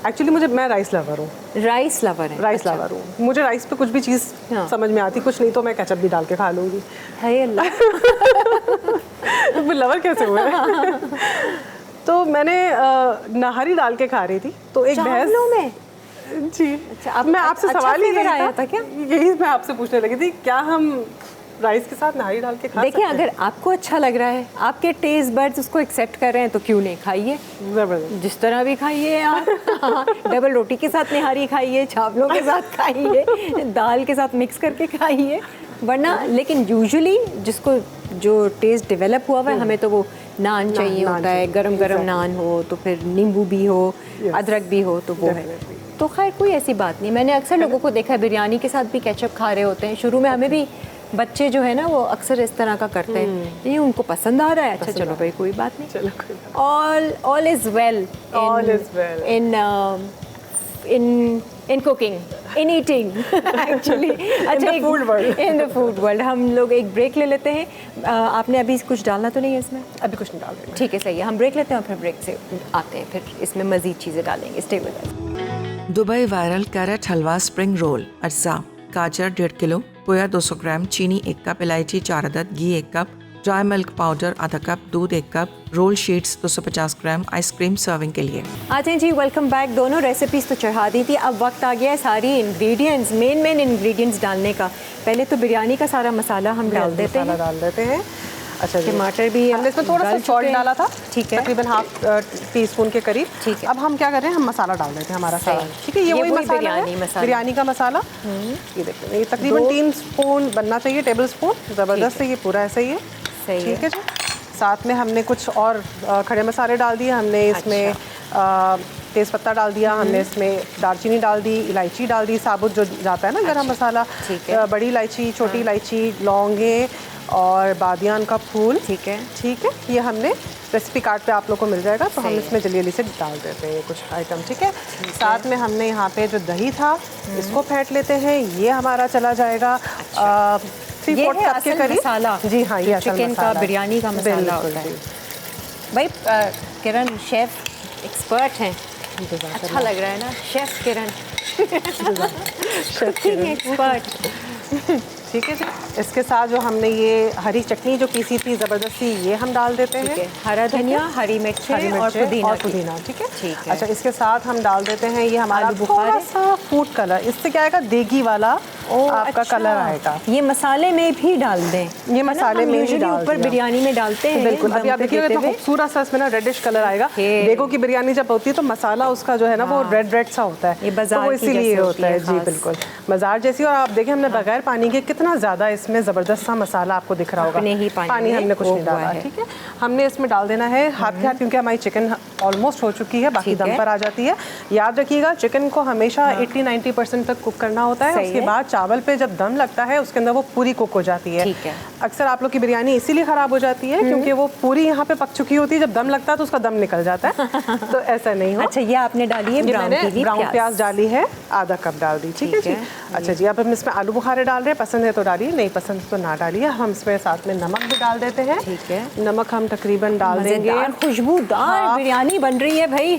एक्चुअली मैं राइस लवर हूँ, राइस लवर है। राइस अच्छा। लवर हूँ। मुझे राइस पे कुछ भी चीज़ हाँ। समझ में आती, कुछ नहीं तो मैं केचप भी डाल के खा लूँगी। हाय अल्लाह। वो लवर कैसे हुए? तो मैंने नहारी डाल के खा रही थी, तो एक बहस चावलों में? जी। अच्छा, मैं आपसे अच्छा सवाल flavor यही आया था क्या? यही मैं आपसे पूछने लगी थी, क्या हम राइस के साथ नहारी डाल के खा देखिए, सकते हैं? अगर आपको अच्छा लग रहा है, आपके टेस्ट बड्स उसको एक्सेप्ट कर रहे हैं, तो क्यों नहीं, खाइए, जबरदस्त। जिस तरह भी खाइए आप। डबल रोटी के साथ निहारी खाइए, चावलों के साथ खाइए, दाल के साथ मिक्स करके खाइए, वरना लेकिन यूजुअली जिसको जो टेस्ट डेवलप हुआ हुआ है, हमें तो वो नान चाहिए नान होता है, चाहिए, गरम गरम नान हो, तो फिर नींबू भी हो, अदरक भी हो, तो वो है। Definitely। तो खैर कोई ऐसी बात नहीं। मैंने अक्सर लोगों को देखा है बिरयानी के साथ भी केचप खा रहे होते हैं। शुरू में हमें भी बच्चे जो है ना, वो अक्सर इस तरह का करते हैं। ये उनको पसंद आ रहा है, अच्छा चलो भाई कोई बात नहीं, चलो कोई बात all is well All is well। in cooking, in eating actually। अच्छा, the food world। in the food world। हम लोग एक ब्रेक ले लेते हैं। आपने अभी कुछ डालना तो नहीं है इसमें? अभी कुछ नहीं डाल रही। ठीक है, सही है, हम ब्रेक लेते हैं और फिर ब्रेक से आते हैं, फिर इसमें मज़ीद चीज़ें डालेंगे। Stay with us. Dubai viral carrot halwa spring roll. अज्जा: गाजर 1.5 किलो, पोया 200 ग्राम, चीनी 1 कप, इलायची 4 अदद, घी 1 कप, ड्राई मिल्क पाउडर आधा कप, दूध 1 कप, रोल शीट्स 250 ग्राम, आइसक्रीम सर्विंग के लिए। आ जाएं जी, वेलकम बैक। दोनों रेसिपीज़ तो चढ़ा दी थी, अब वक्त आ गया है सारी इंग्रेडिएंट्स, मेन इंग्रेडिएंट्स डालने का। पहले तो बिरयानी का सारा मसाला हम डाल देते मसाला हैं। डाल देते हैं। अच्छा जी। टमाटर भी हमने इसमें थोड़ा सा डाल चुके सॉल्ट हैं। डाला था, ठीक है। तकरीबन हाफ टीस्पून के करीब। ठीक है। अब हम क्या कर रहे हैं, हम मसाला डाल देते हैं हमारा सही। सारा। ठीक है, ये वही मसाला बिरयानी है, मसाला। बिरयानी का मसाला। ये देखिए, ये तकरीबन 3 स्पून बनना चाहिए, टेबल स्पून। ज़बरदस्त है, ये पूरा ऐसा ही है। सही ठीक है जी। साथ में हमने कुछ और खड़े मसाले डाल दिए। हमने इसमें तेज़पत्ता डाल दिया, हमने इसमें दालचीनी डाल दी, इलायची डाल दी, साबुत जो जाता है ना गरम मसाला, ठीक है। बड़ी इलायची, छोटी इलायची, लौंगे और बादियान का फूल। ठीक है। ठीक है, ये हमने रेसिपी कार्ड पे आप लोग को मिल जाएगा, तो हम सही है। इसमें जल्दी से डाल देते हैं ये कुछ आइटम। ठीक है, साथ में हमने यहाँ पे जो दही था इसको फेंट लेते हैं, ये हमारा चला जाएगा 3/4 ये है कप के असल करीब। मसाला। जी हाँ, ये असल चिकन का मसाला है। बिरयानी का मसाला बिल्कुल, होता है। बिल्कुल। भाई किरण शेफ एक्सपर्ट हैं, अच्छा लग रहा है ना, शेफ किरण, कुकिंग एक्सपर्ट। ठीक है जी। इसके साथ जो हमने ये हरी चटनी जो पीसी थी ज़बरदस्ती, ये हम डाल देते हैं। ठीक है, हरा धनिया, हरी मिर्चें और मिर्चें पुदीना और की। पुदीना। ठीक है। ठीक है। अच्छा, इसके साथ हम डाल देते हैं ये हमारा आलू बुखारे। थोड़ा सा फूड कलर। इससे क्या आएगा, देगी वाला आपका अच्छा। कलर आएगा। ये मसाले में भी डाल दें, ये मसाले में भी डाल ऊपर दिया। बिरयानी में डालते हैं। बिल्कुल। अभी दम आप पे देखिएगा देते तो हुए। खूबसूरत सा इसमें ना रेडिश कलर आएगा। ओके। देखो की बिरयानी जब होती है तो मसाला उसका जो है ना वो रेड सा होता है, ये बाजार तो वो की इसीलिए जैसे होता है। होती जी है, बिल्कुल, बाजार जैसी। और आप देखें हमने बगैर पानी के कितना ज़्यादा इसमें ज़बरदस्त सा मसाला आपको दिख रहा होगा। अपने ही पानी में हमने कुछ वो नहीं हुआ डाला। है। ठीक है, हमने इसमें डाल देना है हाथ के हाथ, क्योंकि हमारी चिकन ऑलमोस्ट हो चुकी है, बाकी ठीक दम है। पर आ जाती है। याद रखिएगा, चिकन को हमेशा 80-90% तक कुक करना होता है। सही उसके है। बाद चावल पे जब दम लगता है उसके अंदर वो पूरी कुक हो जाती है। ठीक है। अक्सर आप लोग की बिरयानी इसीलिए ख़राब हो जाती है क्योंकि वो पूरी यहाँ पे पक चुकी होती है, जब दम लगता है तो उसका दम निकल जाता है। तो ऐसा नहीं हो। अच्छा, ये आपने डाली है ये ब्राउन मैंने की ब्राउन प्याज डाली है, आधा कप डाल दी। ठीक है जी। अच्छा जी, अब हम इसमें आलू बुखारे डाल रहे हैं, पसंद है तो डालिए, नहीं पसंद तो ना डालिए। हम इसमें साथ में नमक भी डाल देते हैं। ठीक है। नमक हम तकरीबन डाल देंगे, मज़ेदार खुशबूदार हाँ। बिरयानी बन रही है भाई।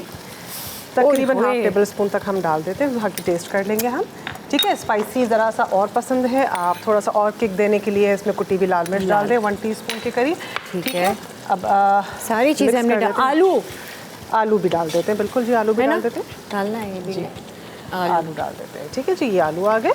तकरीबन ओए हाफ होए। टेबल स्पून तक हम डाल देते हैं, बाकी टेस्ट कर लेंगे हम। ठीक है। स्पाइसी ज़रा सा और पसंद है, आप थोड़ा सा और किक देने के लिए इसमें कुटी हुई लाल मिर्च डाल दें 1 टीस्पून के करीब। ठीक है। अब सारी चीज़ें हमने आलू भी डाल देते हैं, बिल्कुल जी, आलू भी डाल देते हैं, डालना है ये भी। आलू डाल देते हैं, ठीक है जी। ये आलू आ गए।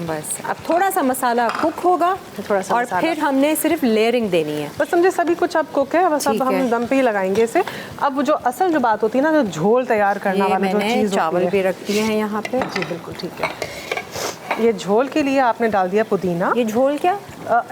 बस अब थोड़ा सा मसाला कुक होगा, थोड़ा सा और मसाला। फिर हमने सिर्फ लेयरिंग देनी है। बस समझे सभी कुछ अब कुक है, बस अब ठीक है। हम दम पे ही लगाएंगे इसे। अब वो जो असल जो बात होती है ना, जो झोल तैयार करना ये वाला जो मैंने चीज़ चावल होती भी रख दिए हैं यहाँ पे। जी बिल्कुल ठीक है। ये झोल के लिए आपने डाल दिया पुदीना। ये झोल क्या?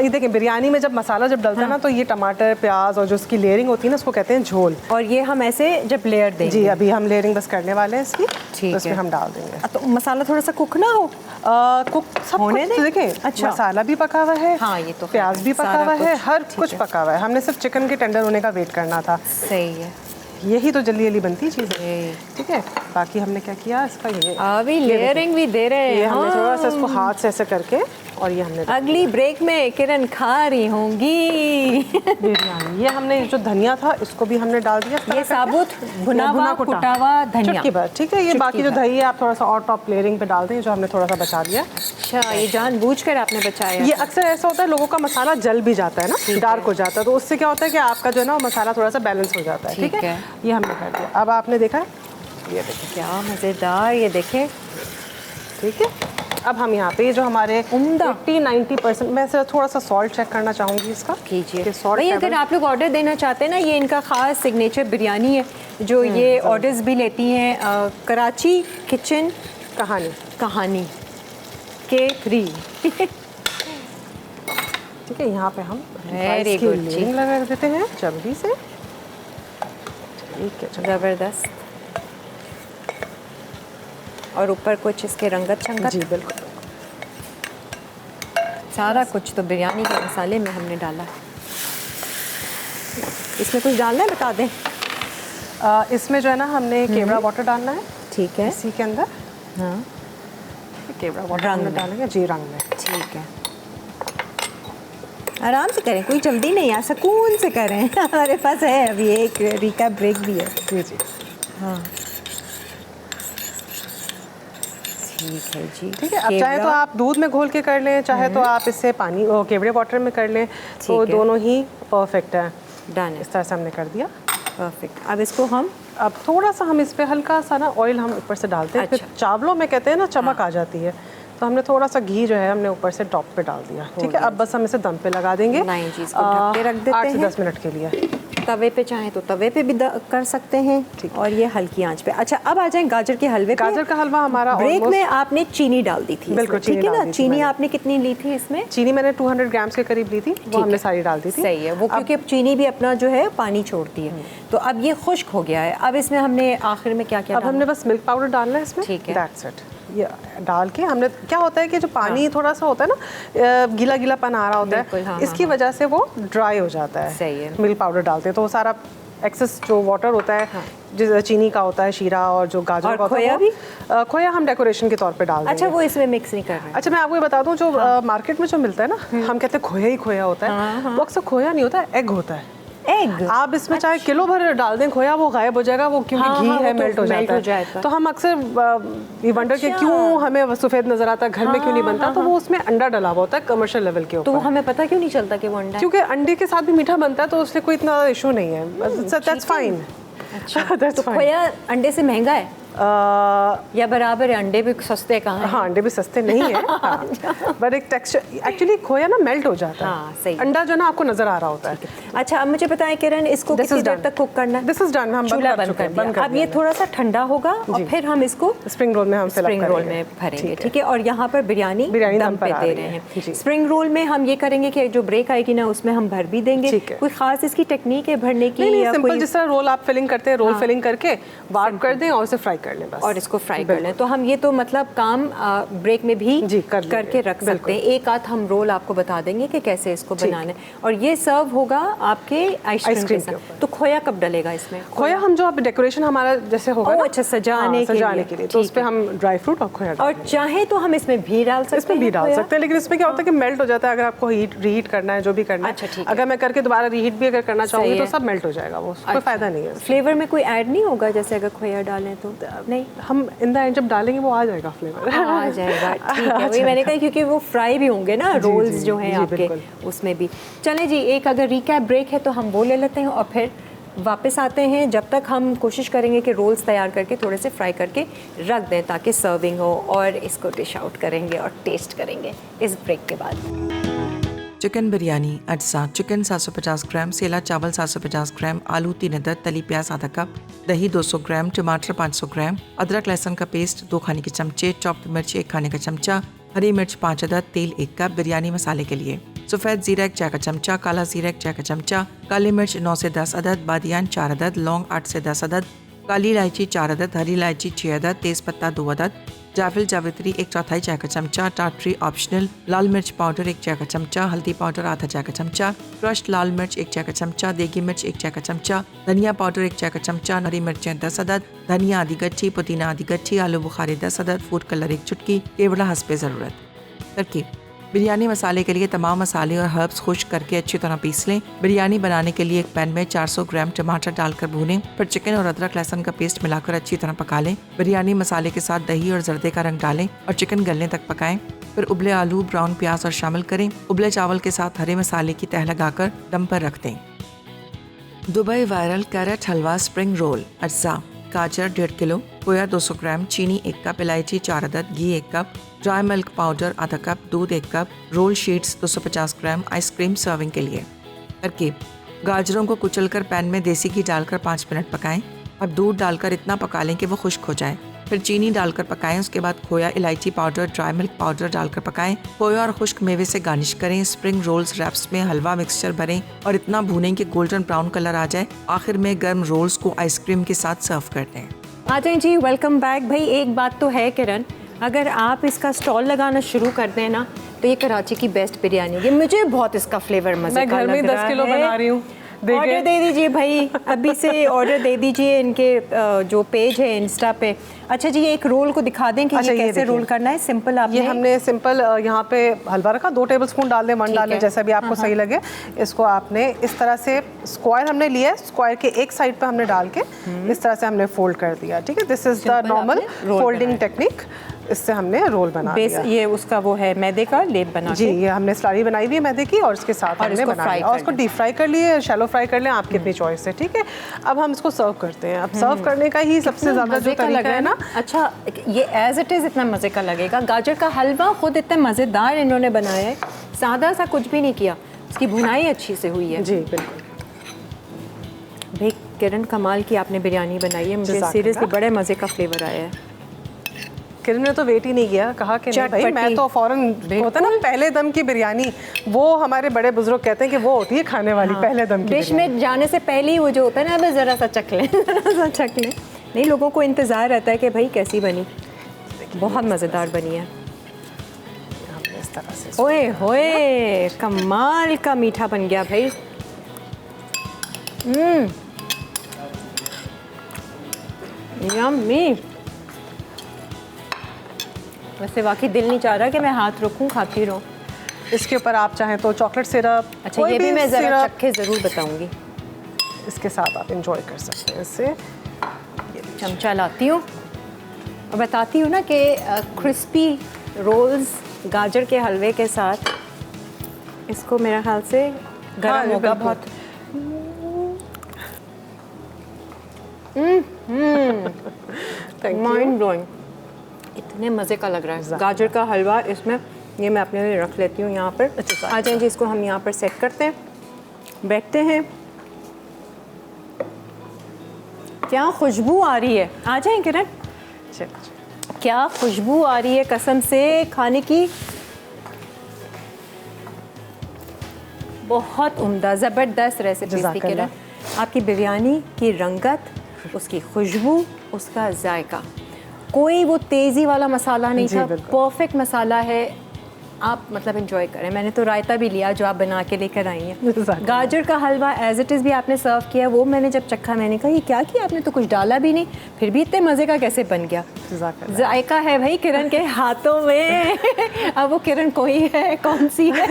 ये देखिए, बिरयानी में जब मसाला जब डलता है ना, तो ये टमाटर प्याज और जो उसकी लेयरिंग होती है ना, उसको कहते हैं झोल। और ये हम ऐसे जब लेयर देंगे। जी, अभी हम लेयरिंग बस करने वाले हैं इसकी, ठीक तो इसमें है। हम डाल देंगे। तो मसाला थोड़ा सा कुक ना हो, कुक सब होने कुछ दें? देखिए। अच्छा। मसाला भी पका हुआ है, हाँ, ये तो प्याज भी पका सारा हुआ है, कुछ, हर ठीक कुछ है। पका हुआ है। हमने सिर्फ चिकन के टेंडर होने का वेट करना था। सही है। यही तो जल्दी जल्दी बनती चीज़ है, ये। ठीक है। बाकी हमने क्या किया इसका, ये अभी लेयरिंग भी दे रहे ये हैं। हमने थोड़ा सा हाँ। इसको हाथ से ऐसे करके, और ये हमने अगली ब्रेक में किरण खा रही होंगी। बिरयानी। ये हमने जो धनिया था इसको भी हमने डाल दिया, ये साबुत भुना हुआ कुटा हुआ धनिया। चुटकी भर, ठीक है। ये चुटकी बाकी जो भर। दही है आप थोड़ा सा और टॉप लेयरिंग पे डाल दें, जो हमने थोड़ा सा बचा लिया। अच्छा, ये जानबूझकर आपने बचाया। ये अक्सर ऐसा होता है, लोगों का मसाला जल भी जाता है ना, डार्क हो जाता है, तो उससे क्या होता है कि आपका जो है ना वो मसाला थोड़ा सा बैलेंस हो जाता है, ठीक ठीक है। है। ये हमने कर दिया। अब आपने देखा है, ये देखिए, क्या मज़ेदार, ये देखें। ठीक है। अब हम यहाँ पे जो हमारे उम्दा 80-90%, मैं सिर्फ थोड़ा सा सॉल्ट चेक करना चाहूँगी इसका, कीजिए। कि salt भाई अगर level- आप लोग ऑर्डर देना चाहते हैं ना, ये इनका ख़ास सिग्नेचर बिरयानी है जो ये ऑर्डर्स भी लेती हैं। कराची किचन कहानी के थ्री। ठीक है। यहाँ पे हम Very इसकी good जी। लेयरिंग लगा देते हैं जल्दी से, ठीक है। चलो। ज़बरदस्त। और ऊपर कुछ इसके रंगत शंगत, जी बिल्कुल। सारा कुछ तो बिरयानी के मसाले में हमने डाला है। इसमें कुछ डालना है, बता दें। इसमें जो है ना हमने केवड़ा वाटर डालना है, ठीक है। इसी के अंदर हाँ, केवड़ा वाटर रंग हमने में। डालेंगे, जी रंग में। ठीक है। आराम से करें, कोई जल्दी नहीं है, सुकून से करें। हमारे पास है अभी एक रीका ब्रेक भी है। जी जी हाँ, ठीक है जी। ठीक है। अब चाहे तो आप दूध में घोल के कर लें, चाहे तो आप इससे पानी केवड़े वाटर में कर लें, तो है। दोनों ही परफेक्ट है। डन है, इस तरह से हमने कर दिया। परफेक्ट। अब इसको हम अब थोड़ा सा हम इस पे हल्का सा ना ऑयल हम ऊपर से डालते हैं, फिर अच्छा। चावलों में कहते हैं ना चमक आ जाती है, तो हमने थोड़ा सा घी जो है हमने ऊपर से टॉप पे डाल दिया, ठीक है। अब बस हम इसे दम पे लगा देंगे, नहीं जी, इसको ढक के रख देते 8 से हैं। 10 मिनट के लिए। तवे पे चाहें तो तवे पे भी कर सकते हैं, और ये हल्की आंच पे। अच्छा, अब आ जाएं गाजर के हलवे पे। गाजर का हलवा हमारा ब्रेक almost- में आपने चीनी डाल दी थी बिल्कुल, इसमें, ठीक चीनी है ना? डाल दी थी चीनी मैंने। आपने कितनी ली थी इसमें? चीनी मैंने 200 ग्राम्स के करीब ली थी, वो हमने सारी डाल दी थी। सही है, वो क्योंकि अब चीनी भी अपना जो है पानी छोड़ती है। तो अब ये खुश्क हो गया है। अब इसमें हमने आखिर में क्या क्या अब हमने बस मिल्क पाउडर डालना है इसमें, ठीक है। That's it. ये डाल के हमने, क्या होता है कि जो पानी थोड़ा सा होता है ना, गीला गीलापन आ रहा होता बिल्कुल, है, हाँ, इसकी हाँ, वजह से वो ड्राई हो जाता है। सही है। मिल्क पाउडर डालते हैं तो वो सारा एक्सेस जो वाटर होता है, जिस चीनी का होता है, शीरा और जो गाजर और का होता है, खोया वो- खोया हम डेकोरेशन के तौर पे डाल देंगे। अच्छा, वो इसमें मिक्स नहीं कर रहे हैं। अच्छा, मैं आपको ये बता दूं, जो मार्केट में जो मिलता है ना, हम कहते हैं खोया ही खोया होता है, वो अक्सर खोया नहीं होता है, एग होता है। एग? आप इसमें चाहे किलो भर डाल दें खोया, वो गायब हो जाएगा, वो क्योंकि हाँ, घी हाँ, है, वो तो मेल्ट हो melt हो जाता है। जाता। तो हम अक्सर ये वंडर के क्यों हमें सफ़ेद नजर आता है, घर में क्यों नहीं बनता, तो वो उसमें अंडा डला हुआ होता है कमर्शियल लेवल के तो ऊपर। हमें पता क्यों नहीं चलता कि वो अंडा है? क्योंकि अंडे के साथ भी मीठा बनता है, तो उससे कोई इतना इशू नहीं है, दैट्स फाइन। अच्छा, That's तो fine. खोया अंडे से महंगा है या बराबर है? अंडे भी सस्ते कहाँ हैं? हाँ, अंडे भी सस्ते नहीं है, हाँ। बट एक टेक्सचर, एक्चुअली खोया ना मेल्ट हो जाता है। हाँ, सही है। अंडा जो ना आपको नजर आ रहा होता है। अच्छा, अब मुझे बताएं किरण, इसको This कितनी is देर done. तक कुक करना है? This is done, हम चूल्हा बंद बंद कर बंद दिया। अब ये थोड़ा सा ठंडा होगा और फिर हम इसको स्प्रिंग रोल में हम फिल अप स्प्रिंग रोल करेंगे। में भरेंगे, ठीक है। और यहाँ पर बिरयानी दम पे पर आ दे रही रहे है। हैं। जी। स्प्रिंग रोल में हम ये करेंगे कि जो ब्रेक आएगी ना, उसमें हम भर भी देंगे। ठीक है। कोई खास इसकी टेक्निक है भरने की? नहीं, या सिंपल कोई जिस तरह रोल आप फिलिंग करते हैं, रोल फिलिंग करके वार्प कर दें और उसे फ्राई कर लें बस। और इसको फ्राई कर लें। तो हम ये तो मतलब काम ब्रेक में भी जी, कर लेंगे। करके रख सकते हैं। एक आध हम रोल आपको बता देंगे कि कैसे इसको बनाना है। और ये सर्व होगा आपके आइसक्रीम के के साथ। तो खोया कब डलेगा इसमें? खोया हम जो अब डेकोरेशन हमारा जैसे होगा ओह, ना, अच्छा, सजाने हाँ, के सजाने लिए। के लिए, तो ठीक उस पे है। हम ड्राई फ्रूट और खोया और डाल चाहे तो हम इसमें भी डाल सकते हैं। इसमें भी डाल खोया? सकते हैं, लेकिन इसमें क्या होता है कि मेल्ट हो जाता है। अगर आपको रीहीट करना है, जो भी करना अच्छा, है, ठीक है। अगर मैं करके दोबारा रीहीट भी अगर करना चाहूँगी सही तो है। सब मेल्ट हो जाएगा, वो कोई अच्छा। फायदा नहीं है। फ्लेवर में कोई ऐड नहीं होगा जैसे अगर खोया डालें तो? नहीं, हम इन द एंड जब डालेंगे वो आ जाएगा फ्लेवर। आ जाएगा, ठीक है। वही मैंने कहा क्योंकि वो फ्राई भी होंगे ना रोल्स जो हैं आपके, उसमें भी। चलें जी, एक अगर रिकैप ब्रेक है तो हम वो ले लेते हैं और फिर वापस आते हैं। जब तक हम कोशिश करेंगे कि रोल्स तैयार करके थोड़े से फ्राई करके रख दें ताकि सर्विंग हो, और इसको डिश आउट करेंगे और टेस्ट करेंगे इस ब्रेक के बाद। चिकन बिरयानी अज्जा: चिकन 750 ग्राम, सेला चावल 750 ग्राम, आलू 3 अदद, तली प्याज आधा कप, दही 200 ग्राम, टमाटर 500 ग्राम, अदरक लहसुन का पेस्ट 2 खाने के चमचे, चॉप्ड मिर्च 1 खाने का चमचा, हरी मिर्च 5 अदद, तेल 1 कप। बिरयानी मसाले के लिए सफ़ेद ज़ीरा 1 चाय का चमचा, काला ज़ीरा 1 चाय का चमचा, काली मिर्च 9 से 10 अदद, बादियान 4 अदद, लौंग 8 से 10 अदद, काली इलायची 4 अदद, हरी इलायची 6 अदद, तेज़पत्ता 2 अदद, जाविल जावित्री 1/4 चाय का चमचा, टाटरी ऑप्शनल, लाल मिर्च पाउडर 1 चाय का चमचा, हल्दी पाउडर आधा चाय का चमचा, क्रश्ड लाल मिर्च 1 चाय का चमचा, देगी मिर्च 1 चाय का चमचा, धनिया पाउडर 1 चाय का चमचा, हरी मिर्चें 10 अदद, धनिया आधी गट्ठी, पुदीना आधी गट्ठी, आलू बुखारे 10 अदद, फूड कलर 1 चुटकी, केवड़ा हस्बे ज़रूरत। तरकीब: बिरयानी मसाले के लिए तमाम मसाले और हर्ब्स खुश्क करके अच्छी तरह पीस लें। बिरयानी बनाने के लिए एक पैन में 400 ग्राम टमाटर डालकर भूनें, फिर चिकन और अदरक लहसुन का पेस्ट मिलाकर अच्छी तरह पका लें। बिरयानी मसाले के साथ दही और जर्दे का रंग डालें और चिकन गलने तक पकाएं। फिर उबले आलू, ब्राउन प्याज और शामिल करें। उबले चावल के साथ हरे मसाले की तह लगाकर दम पर रख दें। Dubai viral carrot halwa spring roll अज्जा: गाजर 1.5 किलो, खोया 200 ग्राम, चीनी 1 कप, इलायची 4 अदद, घी 1 कप, ड्राई मिल्क पाउडर आधा कप, दूध 1 कप, रोल शीट्स 250 ग्राम, आइसक्रीम सर्विंग के लिए। तरकीब: गाजरों को कुचलकर पैन में देसी घी डालकर 5 मिनट पकाएं। अब दूध डालकर इतना पका लें कि वो खुश्क हो जाए। फिर चीनी डालकर पकाएं। उसके बाद खोया, इलायची पाउडर, ड्राई मिल्क पाउडर डालकर पकाएं। खोया और खुश्क मेवे से गार्निश करें। स्प्रिंग रोल्स रैप्स में हलवा मिक्सचर भरें और इतना भूनें कि गोल्डन ब्राउन कलर आ जाए। आखिर में गर्म रोल्स को आइसक्रीम के साथ सर्व कर दें। आ जाएं जी, वेलकम बैक। भाई एक बात तो है किरण, अगर आप इसका स्टॉल लगाना शुरू कर दें ना तो ये कराची की बेस्ट बिरयानी होगी। मुझे बहुत इसका फ्लेवर मजे का लग रहा है। मैं घर में 10 किलो बना रही हूँ। ऑर्डर दे दीजिए भाई, अभी से ऑर्डर दे दीजिए इनके जो पेज है इंस्टा पे। अच्छा जी, एक रोल को दिखा दें कि ये कैसे रोल करना है। सिंपल आपने ये हमने सिंपल यहाँ पे हलवा रखा, 2 टेबलस्पून डाल दें, 1 डाल दें, जैसा भी आपको सही लगे। इसको आपने इस तरह से स्क्वायर हमने लिया है, स्क्वायर के एक साइड पे हमने डाल के इस तरह से हमने फोल्ड कर दिया। ठीक है, this is the normal folding technique. इससे हमने रोल बना दिया। ये उसका वो है मैदे का लेप बना जी, ये हमने स्लारी बनाई हुई है मैदे की और इसके साथ हमने बनाया और उसको डीप फ्राई कर लिए, शैलो फ्राई कर लें, आपकी अपनी चॉइस है। ठीक है, अब हम इसको सर्व करते हैं। अब सर्व करने का ही सबसे ज़्यादा जो तरीका है ना, अच्छा ये एज इट इज़ इतना मज़े का लगेगा। गाजर का हलवा खुद इतना मज़ेदार इन्होंने बनाया है, सादा सा कुछ भी नहीं किया, उसकी भुनाई अच्छी से हुई है। जी बिल्कुल। भाई किरण, कमाल की आपने बिरयानी बनाई है, मुझे सीरियसली बड़े मज़े का फ्लेवर आया है। किरण ने तो वेट ही नहीं किया, कहा कि नहीं भाई मैं तो फ़ौरन, होता ना पहले दम की बिरयानी, वो हमारे बड़े बुजुर्ग कहते हैं कि वो होती है खाने वाली पहले दम की डिश में जाने से पहले ही वो जो होता है ना, बस ज़रा सा चख लें, ज़रा सा चख लें। नहीं, लोगों को इंतज़ार रहता है कि भाई कैसी बनी। बहुत मज़ेदार बनी है। इस तरह से ओए होए, कमाल का मीठा बन गया भाई। यम्मी। वैसे वाकई दिल नहीं चाह रहा कि मैं हाथ रखूं, खाती रहूं। इसके ऊपर आप चाहें तो चॉकलेट सिरप, अच्छा ये भी मैं ज़रा चखे ज़रूर बताऊंगी। इसके साथ आप इंजॉय कर सकते हैं। इससे चमचा लाती हूँ और बताती हूँ ना कि क्रिस्पी रोल्स गाजर के हलवे के साथ इसको मेरे ख्याल से गर्म होगा बहुत। माइंड ब्लोइंग, इतने मज़े का लग रहा है गाजर का हलवा। इसमें ये मैं अपने लिए रख लेती हूँ यहाँ पर। आ जाएं जी, इसको हम यहाँ पर सेट करते हैं, बैठते हैं। क्या खुशबू आ रही है, आ जाएं किरण। क्या खुशबू आ रही है कसम से खाने की, बहुत उम्दा ज़बरदस्त रेसिपी थी किरण। आपकी बिरयानी की रंगत, उसकी खुशबू, उसका जायका, कोई वो तेज़ी वाला मसाला नहीं था, परफेक्ट मसाला है। आप मतलब एंजॉय करें। मैंने तो रायता भी लिया जो आप बना के लेकर आई हैं। Exactly. गाजर का हलवा एज इट इज़ भी आपने सर्व किया, वो मैंने जब चखा मैंने कहा ये क्या किया आपने, तो कुछ डाला भी नहीं, फिर भी इतने मज़े का कैसे बन गया। जायका है भाई किरण के हाथों में। अब वो किरण कोई है, कौन सी है?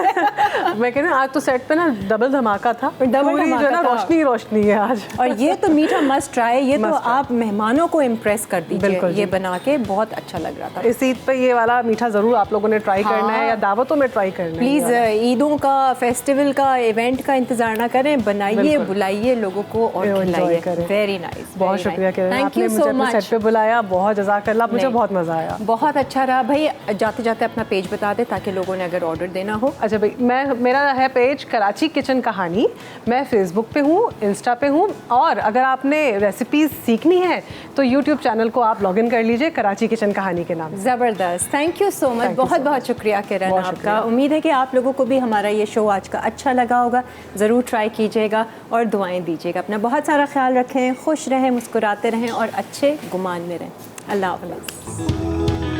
मैं कह रही हूँ आज तो सेट पे ना डबल धमाका था, डबल पूरी जो है ना धमाका था। रोशनी रोशनी है आज। और ये तो मीठा मस्ट ट्राई, ये तो Must try. आप मेहमानों को इम्प्रेस कर दीजिए। बिल्कुल ये जी। बना के बहुत अच्छा लग रहा था। इस ईद पे ये वाला मीठा ज़रूर आप लोगों ने ट्राई करना है, या दावतों में ट्राई करना है। प्लीज़ ईदों का, फेस्टिवल का, इवेंट का इंतजार ना करें, बनाइए, बिल्कुल। बुलाइए लोगों को और Enjoy खिलाइए। करें। वेरी नाइस, बहुत शुक्रिया किरण, थैंक आपने यू मुझे सो अपने सेट मच। पे बुलाया, बहुत जज़ाकल्लाह, मुझे नहीं। बहुत मज़ा आया। बहुत अच्छा रहा भाई। जाते जाते अपना पेज बता दे ताकि लोगों ने अगर ऑर्डर देना हो। अच्छा भाई, मेरा है पेज कराची किचन कहानी। मैं फेसबुक पे हूँ, इंस्टा पे हूँ, और अगर आपने रेसिपीज़ सीखनी है तो यूट्यूब चैनल को आप लॉगिन कर लीजिए कराची किचन कहानी के नाम से। ज़बरदस्त, थैंक यू सो मच। बहुत बहुत शुक्रिया किरण बहुत आपका। शुक्रिया। उम्मीद है कि आप लोगों को भी हमारा ये शो आज का अच्छा लगा होगा। ज़रूर ट्राई कीजिएगा और दुआएं दीजिएगा। अपना बहुत सारा ख्याल रखें, खुश रहें, मुस्कुराते रहें और अच्छे गुमान में रहें। अल्लाह हाफ़िज़।